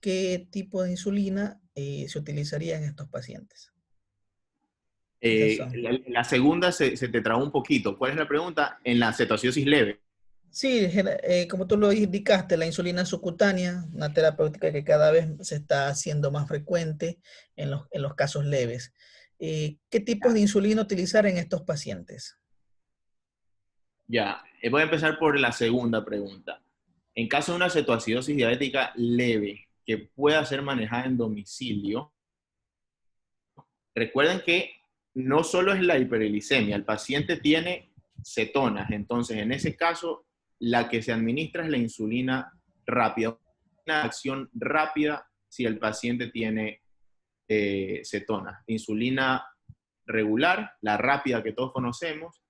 de insulina se utilizaría en estos pacientes? La segunda se te trabó un poquito. ¿Cuál es la pregunta? En la cetoacidosis leve. Sí, como tú lo indicaste, la insulina subcutánea, una terapéutica que cada vez se está haciendo más frecuente en los casos leves. ¿Qué tipos de insulina utilizar en estos pacientes? Ya, voy a empezar por la segunda pregunta. En caso de una cetoacidosis diabética leve que pueda ser manejada en domicilio, recuerden que no solo es la hiperglicemia, el paciente tiene cetonas, entonces en ese caso la que se administra es la insulina rápida, una acción rápida si el paciente tiene cetonas. Insulina regular, la rápida que todos conocemos,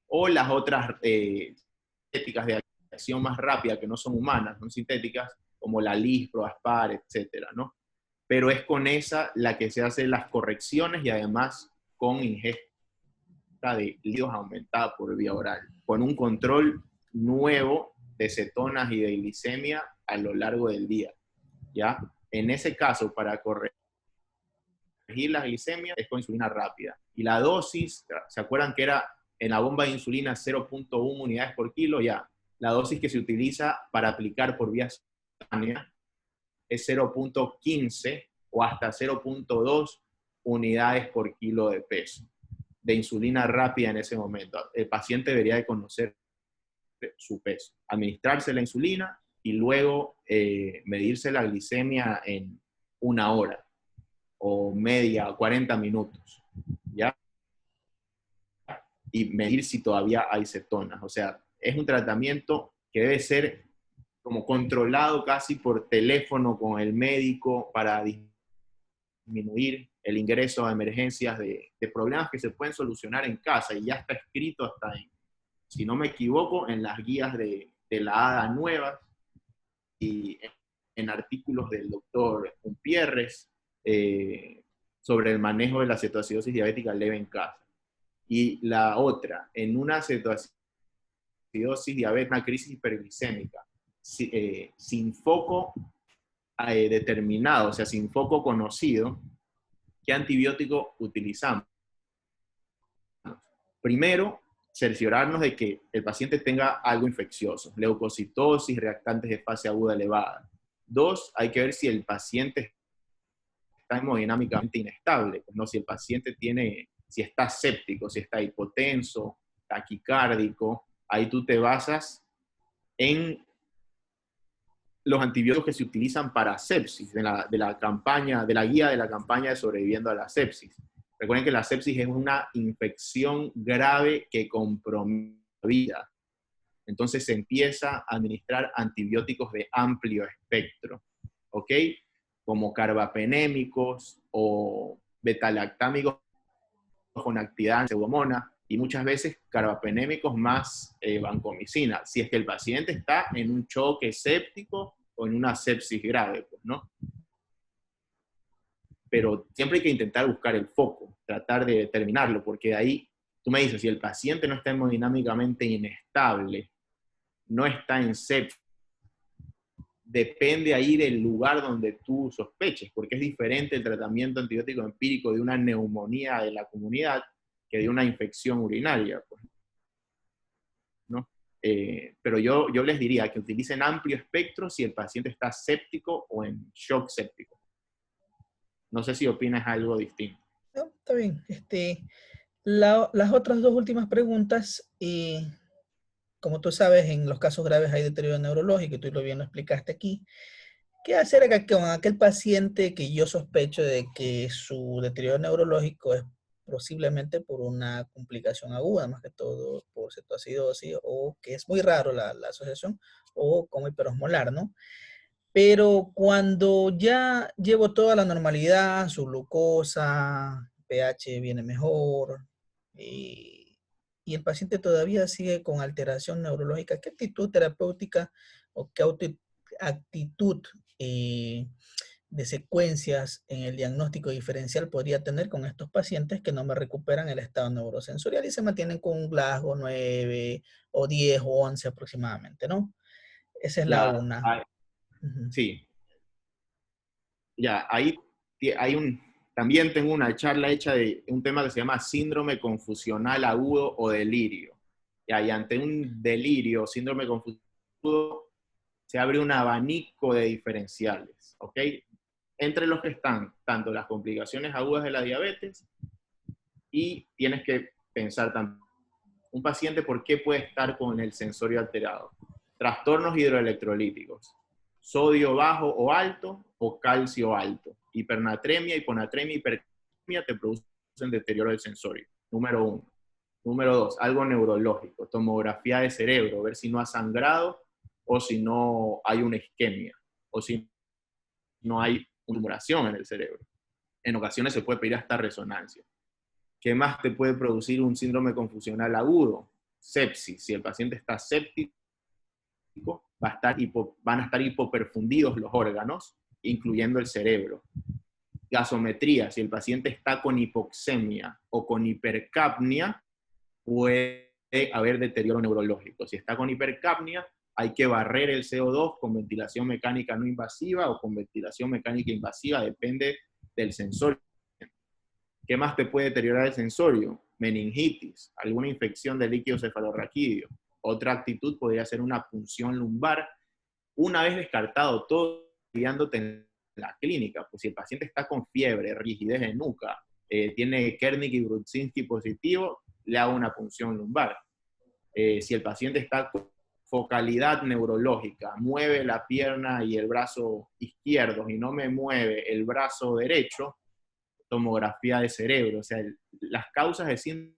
o las otras sintéticas de acción más rápida que no son humanas, son sintéticas, como la Lispro, Aspar, etcétera, ¿no? Pero es con esa la que se hacen las correcciones y además con ingesta de líquidos aumentada por vía oral, con un control nuevo de cetonas y de glicemia a lo largo del día, ¿ya? En ese caso, para corregir la glicemia es con insulina rápida. Y la dosis, ¿se acuerdan que era en la bomba de insulina 0.1 unidades por kilo? Ya, la dosis que se utiliza para aplicar por vía subcutánea es 0.15 o hasta 0.2 unidades por kilo de peso de insulina rápida en ese momento. El paciente debería de conocer su peso, administrarse la insulina y luego medirse la glicemia en 1 hora o media, 40 minutos, ¿ya? Y medir si todavía hay cetonas. O sea, es un tratamiento que debe ser como controlado casi por teléfono con el médico para disminuir el ingreso a emergencias de problemas que se pueden solucionar en casa, y ya está escrito hasta en, si no me equivoco, en las guías de la ADA nuevas y en artículos del doctor Umpierres sobre el manejo de la cetoacidosis diabética leve en casa. Y la otra, en una cetoacidosis diabética, una crisis hiperglicémica, sin foco determinado, o sea, sin foco conocido, ¿qué antibiótico utilizamos? Primero, cerciorarnos de que el paciente tenga algo infeccioso, leucocitosis, reactantes de fase aguda elevada. 2, hay que ver si el paciente está hemodinámicamente inestable, ¿no? Si el paciente si está séptico, si está hipotenso, taquicárdico, ahí tú te basas en los antibióticos que se utilizan para sepsis, de la campaña, de la guía de la campaña de sobreviviendo a la sepsis. Recuerden que la sepsis es una infección grave que compromete la vida. Entonces se empieza a administrar antibióticos de amplio espectro, ¿ok? Como carbapenémicos o betalactámicos con actividad en pseudomonas, y muchas veces carbapenémicos más vancomicina, si es que el paciente está en un choque séptico o en una sepsis grave, pues, ¿no? Pero siempre hay que intentar buscar el foco, tratar de determinarlo, porque de ahí, tú me dices, si el paciente no está hemodinámicamente inestable, no está en sepsis, depende ahí del lugar donde tú sospeches, porque es diferente el tratamiento antibiótico empírico de una neumonía de la comunidad que de una infección urinaria, pues, ¿no? Pero yo les diría que utilicen amplio espectro si el paciente está séptico o en shock séptico. No sé si opinas algo distinto. No, está bien. Las otras dos últimas preguntas, como tú sabes, en los casos graves hay deterioro neurológico, y tú bien lo explicaste aquí. ¿Qué hacer con aquel paciente que yo sospecho de que su deterioro neurológico es posiblemente por una complicación aguda, más que todo por cetoacidosis, o que es muy raro la asociación, o como hiperosmolar, ¿no? Pero cuando ya llevo toda la normalidad, su glucosa, pH viene mejor, y el paciente todavía sigue con alteración neurológica, ¿qué actitud terapéutica o qué actitud eh, de secuencias en el diagnóstico diferencial podría tener con estos pacientes que no me recuperan el estado neurosensorial y se mantienen con un Glasgow 9 o 10 o 11 aproximadamente, ¿no? Esa es la Ya, una. Ujú. sí, ya, ahí hay también tengo una charla hecha de un tema que se llama síndrome confusional agudo o delirio. Ya, y ante un delirio, síndrome confusional agudo, se abre un abanico de diferenciales, ¿ok? Entre los que están tanto las complicaciones agudas de la diabetes y tienes que pensar también, un paciente, ¿por qué puede estar con el sensorio alterado? Trastornos hidroelectrolíticos, sodio bajo o alto o calcio alto, hipernatremia, hiponatremia, hipercalemia te producen deterioro del sensorio, número uno. Número dos, algo neurológico, tomografía de cerebro, ver si no ha sangrado o si no hay una isquemia o si no hay una tumoración en el cerebro. En ocasiones se puede pedir hasta resonancia. ¿Qué más te puede producir un síndrome confusional agudo? Sepsis. Si el paciente está séptico, van a estar hipoperfundidos los órganos, incluyendo el cerebro. Gasometría. Si el paciente está con hipoxemia o con hipercapnia, puede haber deterioro neurológico. Si está con hipercapnia, hay que barrer el CO2 con ventilación mecánica no invasiva o con ventilación mecánica invasiva, depende del sensor. ¿Qué más te puede deteriorar el sensorio? Meningitis, alguna infección del líquido cefalorraquídeo. Otra actitud podría ser una punción lumbar. Una vez descartado todo, guiándote en la clínica, pues si el paciente está con fiebre, rigidez de nuca, tiene Kernick y Brudzinski positivo, le hago una punción lumbar. Si el paciente está con focalidad neurológica, mueve la pierna y el brazo izquierdo y no me mueve el brazo derecho, tomografía de cerebro. O sea, las causas de síndrome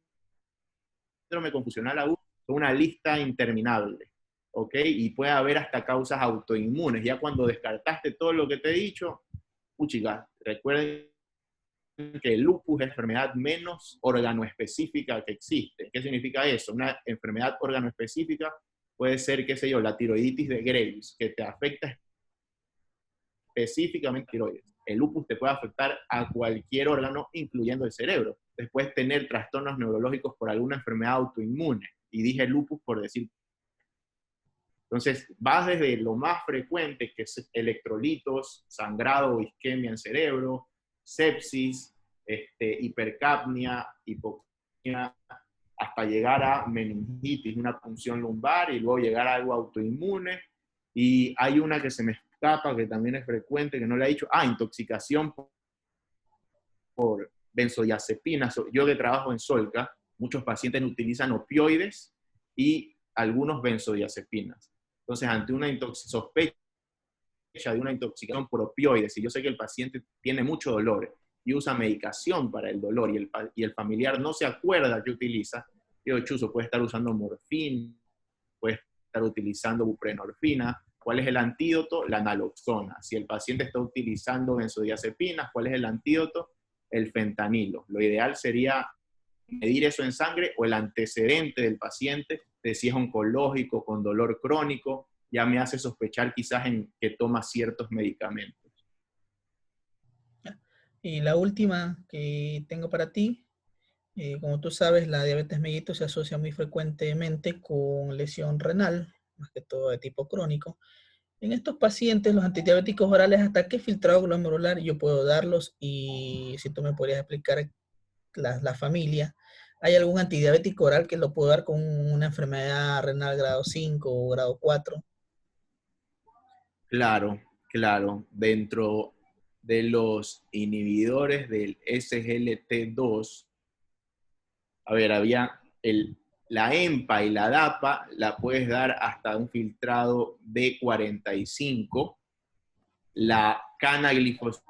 confusional agudo son una lista interminable, ¿ok? Y puede haber hasta causas autoinmunes. Ya cuando descartaste todo lo que te he dicho, chicas, recuerden que el lupus es la enfermedad menos organoespecífica que existe. ¿Qué significa eso? Una enfermedad organoespecífica puede ser, qué sé yo, la tiroiditis de Graves, que te afecta específicamente tiroides. El lupus te puede afectar a cualquier órgano, incluyendo el cerebro. Después tener trastornos neurológicos por alguna enfermedad autoinmune. Y dije lupus por decir. Entonces, vas desde lo más frecuente, que es electrolitos, sangrado o isquemia en cerebro, sepsis, hipercapnia, hipoxemia, hasta llegar a meningitis, una punción lumbar, y luego llegar a algo autoinmune. Y hay una que se me escapa, que también es frecuente, que no le he dicho, intoxicación por benzodiazepinas. Yo que trabajo en Solca, muchos pacientes utilizan opioides y algunos benzodiazepinas. Entonces, ante una sospecha de una intoxicación por opioides, y yo sé que el paciente tiene mucho dolor y usa medicación para el dolor, y el familiar no se acuerda que utiliza, yo, chuzo, puede estar usando morfina, puede estar utilizando buprenorfina. ¿Cuál es el antídoto? La naloxona. Si el paciente está utilizando benzodiazepinas, ¿cuál es el antídoto? El fentanilo. Lo ideal sería medir eso en sangre o el antecedente del paciente, de si es oncológico, con dolor crónico, ya me hace sospechar quizás en que toma ciertos medicamentos. Y la última que tengo para ti, como tú sabes, la diabetes mellitus se asocia muy frecuentemente con lesión renal, más que todo de tipo crónico. En estos pacientes, los antidiabéticos orales, ¿hasta qué filtrado glomerular yo puedo darlos? Y si tú me podrías explicar la familia, ¿hay algún antidiabético oral que lo puedo dar con una enfermedad renal grado 5 o grado 4? Claro, claro. Dentro de los inhibidores del SGLT2, a ver, había la EMPA y la DAPA, la puedes dar hasta un filtrado de 45, la canaglifosina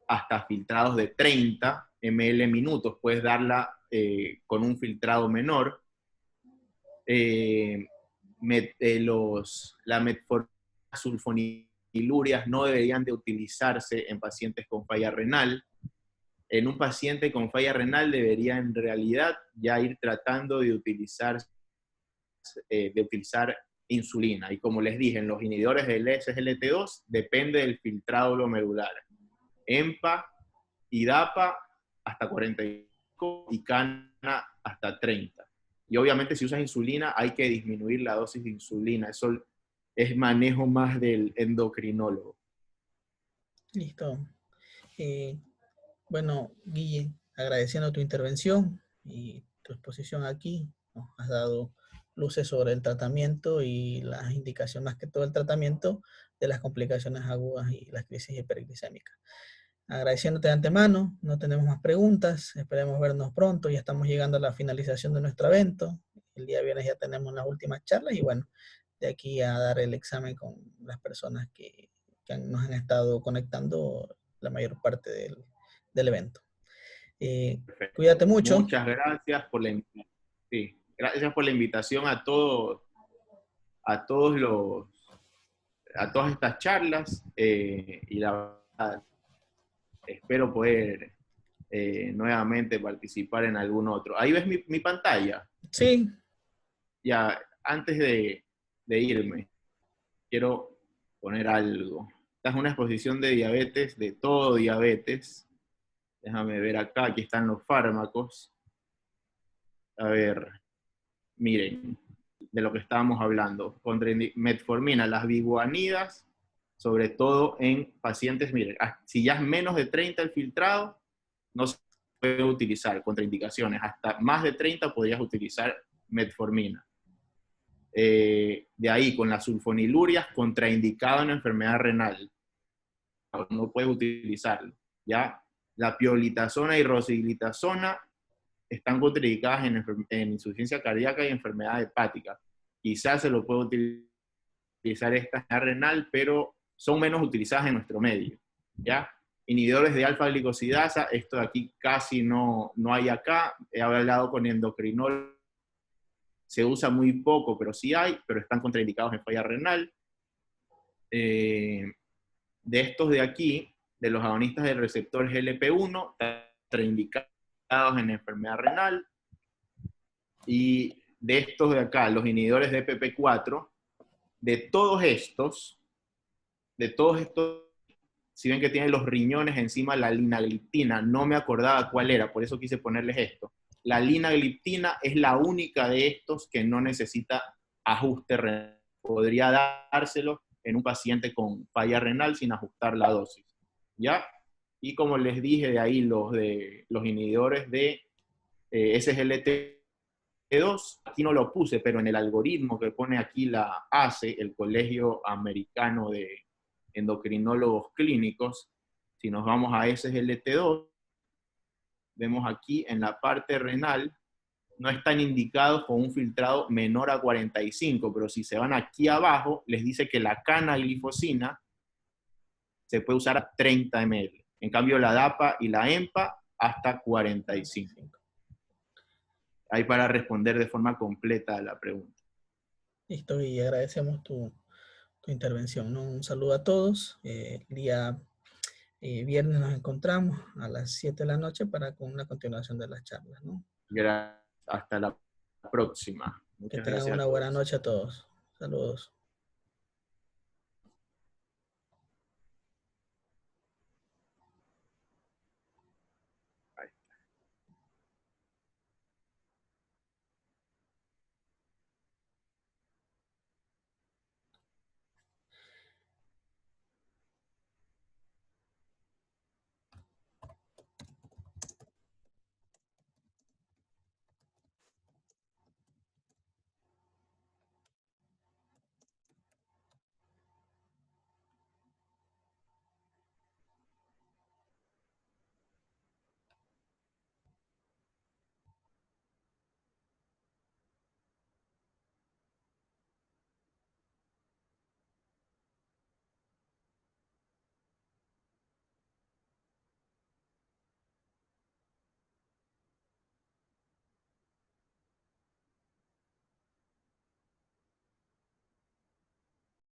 hasta filtrados de 30 ml minutos, puedes darla con un filtrado menor. La metformina sulfonimab sulfonilurias no deberían de utilizarse en pacientes con falla renal. En un paciente con falla renal debería en realidad ya ir tratando de utilizar insulina. Y como les dije, en los inhibidores del SGLT2 depende del filtrado glomerular. EMPA y DAPA hasta 45 y CANA hasta 30. Y obviamente si usas insulina hay que disminuir la dosis de insulina. Eso es manejo más del endocrinólogo. Listo. Bueno, Guille, agradeciendo tu intervención y tu exposición aquí, nos has dado luces sobre el tratamiento y las indicaciones, más que todo el tratamiento de las complicaciones agudas y las crisis hiperglicémicas. Agradeciéndote de antemano, no tenemos más preguntas, esperemos vernos pronto, ya estamos llegando a la finalización de nuestro evento, el día viernes ya tenemos las últimas charlas y bueno, de aquí a dar el examen con las personas que nos han estado conectando la mayor parte del evento. Cuídate mucho. Muchas gracias por la invitación. Sí, gracias por la invitación a todas estas charlas y la verdad, espero poder nuevamente participar en algún otro. ¿Ahí ves mi pantalla? Sí. Ya, antes de irme, quiero poner algo. Esta es una exposición de diabetes, de todo diabetes. Déjame ver acá, aquí están los fármacos. A ver, miren, de lo que estábamos hablando. Contra metformina, las biguanidas, sobre todo en pacientes, miren, si ya es menos de 30 el filtrado, no se puede utilizar contraindicaciones. Hasta más de 30 podrías utilizar metformina. De ahí, con las sulfonilurias, contraindicado en enfermedad renal. No puedes utilizarlo, ¿ya? La piolitazona y rosiglitazona están contraindicadas en insuficiencia cardíaca y enfermedad hepática. Quizás se lo puede utilizar esta renal, pero son menos utilizadas en nuestro medio, ¿ya? Inhibidores de alfa-glicosidasa, esto de aquí casi no hay acá. He hablado con endocrinólogos, se usa muy poco, pero sí hay, pero están contraindicados en falla renal. De estos de aquí, de los agonistas del receptor GLP-1, contraindicados en enfermedad renal. Y de estos de acá, los inhibidores de PP4, de todos estos, si ven que tienen los riñones encima la linagliptina, no me acordaba cuál era, por eso quise ponerles esto. La linagliptina es la única de estos que no necesita ajuste renal. Podría dárselo en un paciente con falla renal sin ajustar la dosis, ¿ya? Y como les dije, de ahí los inhibidores de SGLT2, aquí no lo puse, pero en el algoritmo que pone aquí la ACE, el Colegio Americano de Endocrinólogos Clínicos, si nos vamos a SGLT2, vemos aquí en la parte renal, no están indicados con un filtrado menor a 45, pero si se van aquí abajo, les dice que la canaglifosina se puede usar a 30 ml. En cambio, la DAPA y la EMPA hasta 45. Ahí para responder de forma completa a la pregunta. Listo, y agradecemos tu intervención, ¿no? Un saludo a todos. El día viernes nos encontramos a las 7 de la noche con una continuación de las charlas, ¿no? Hasta la próxima. Que tengan una buena noche a todos. Saludos.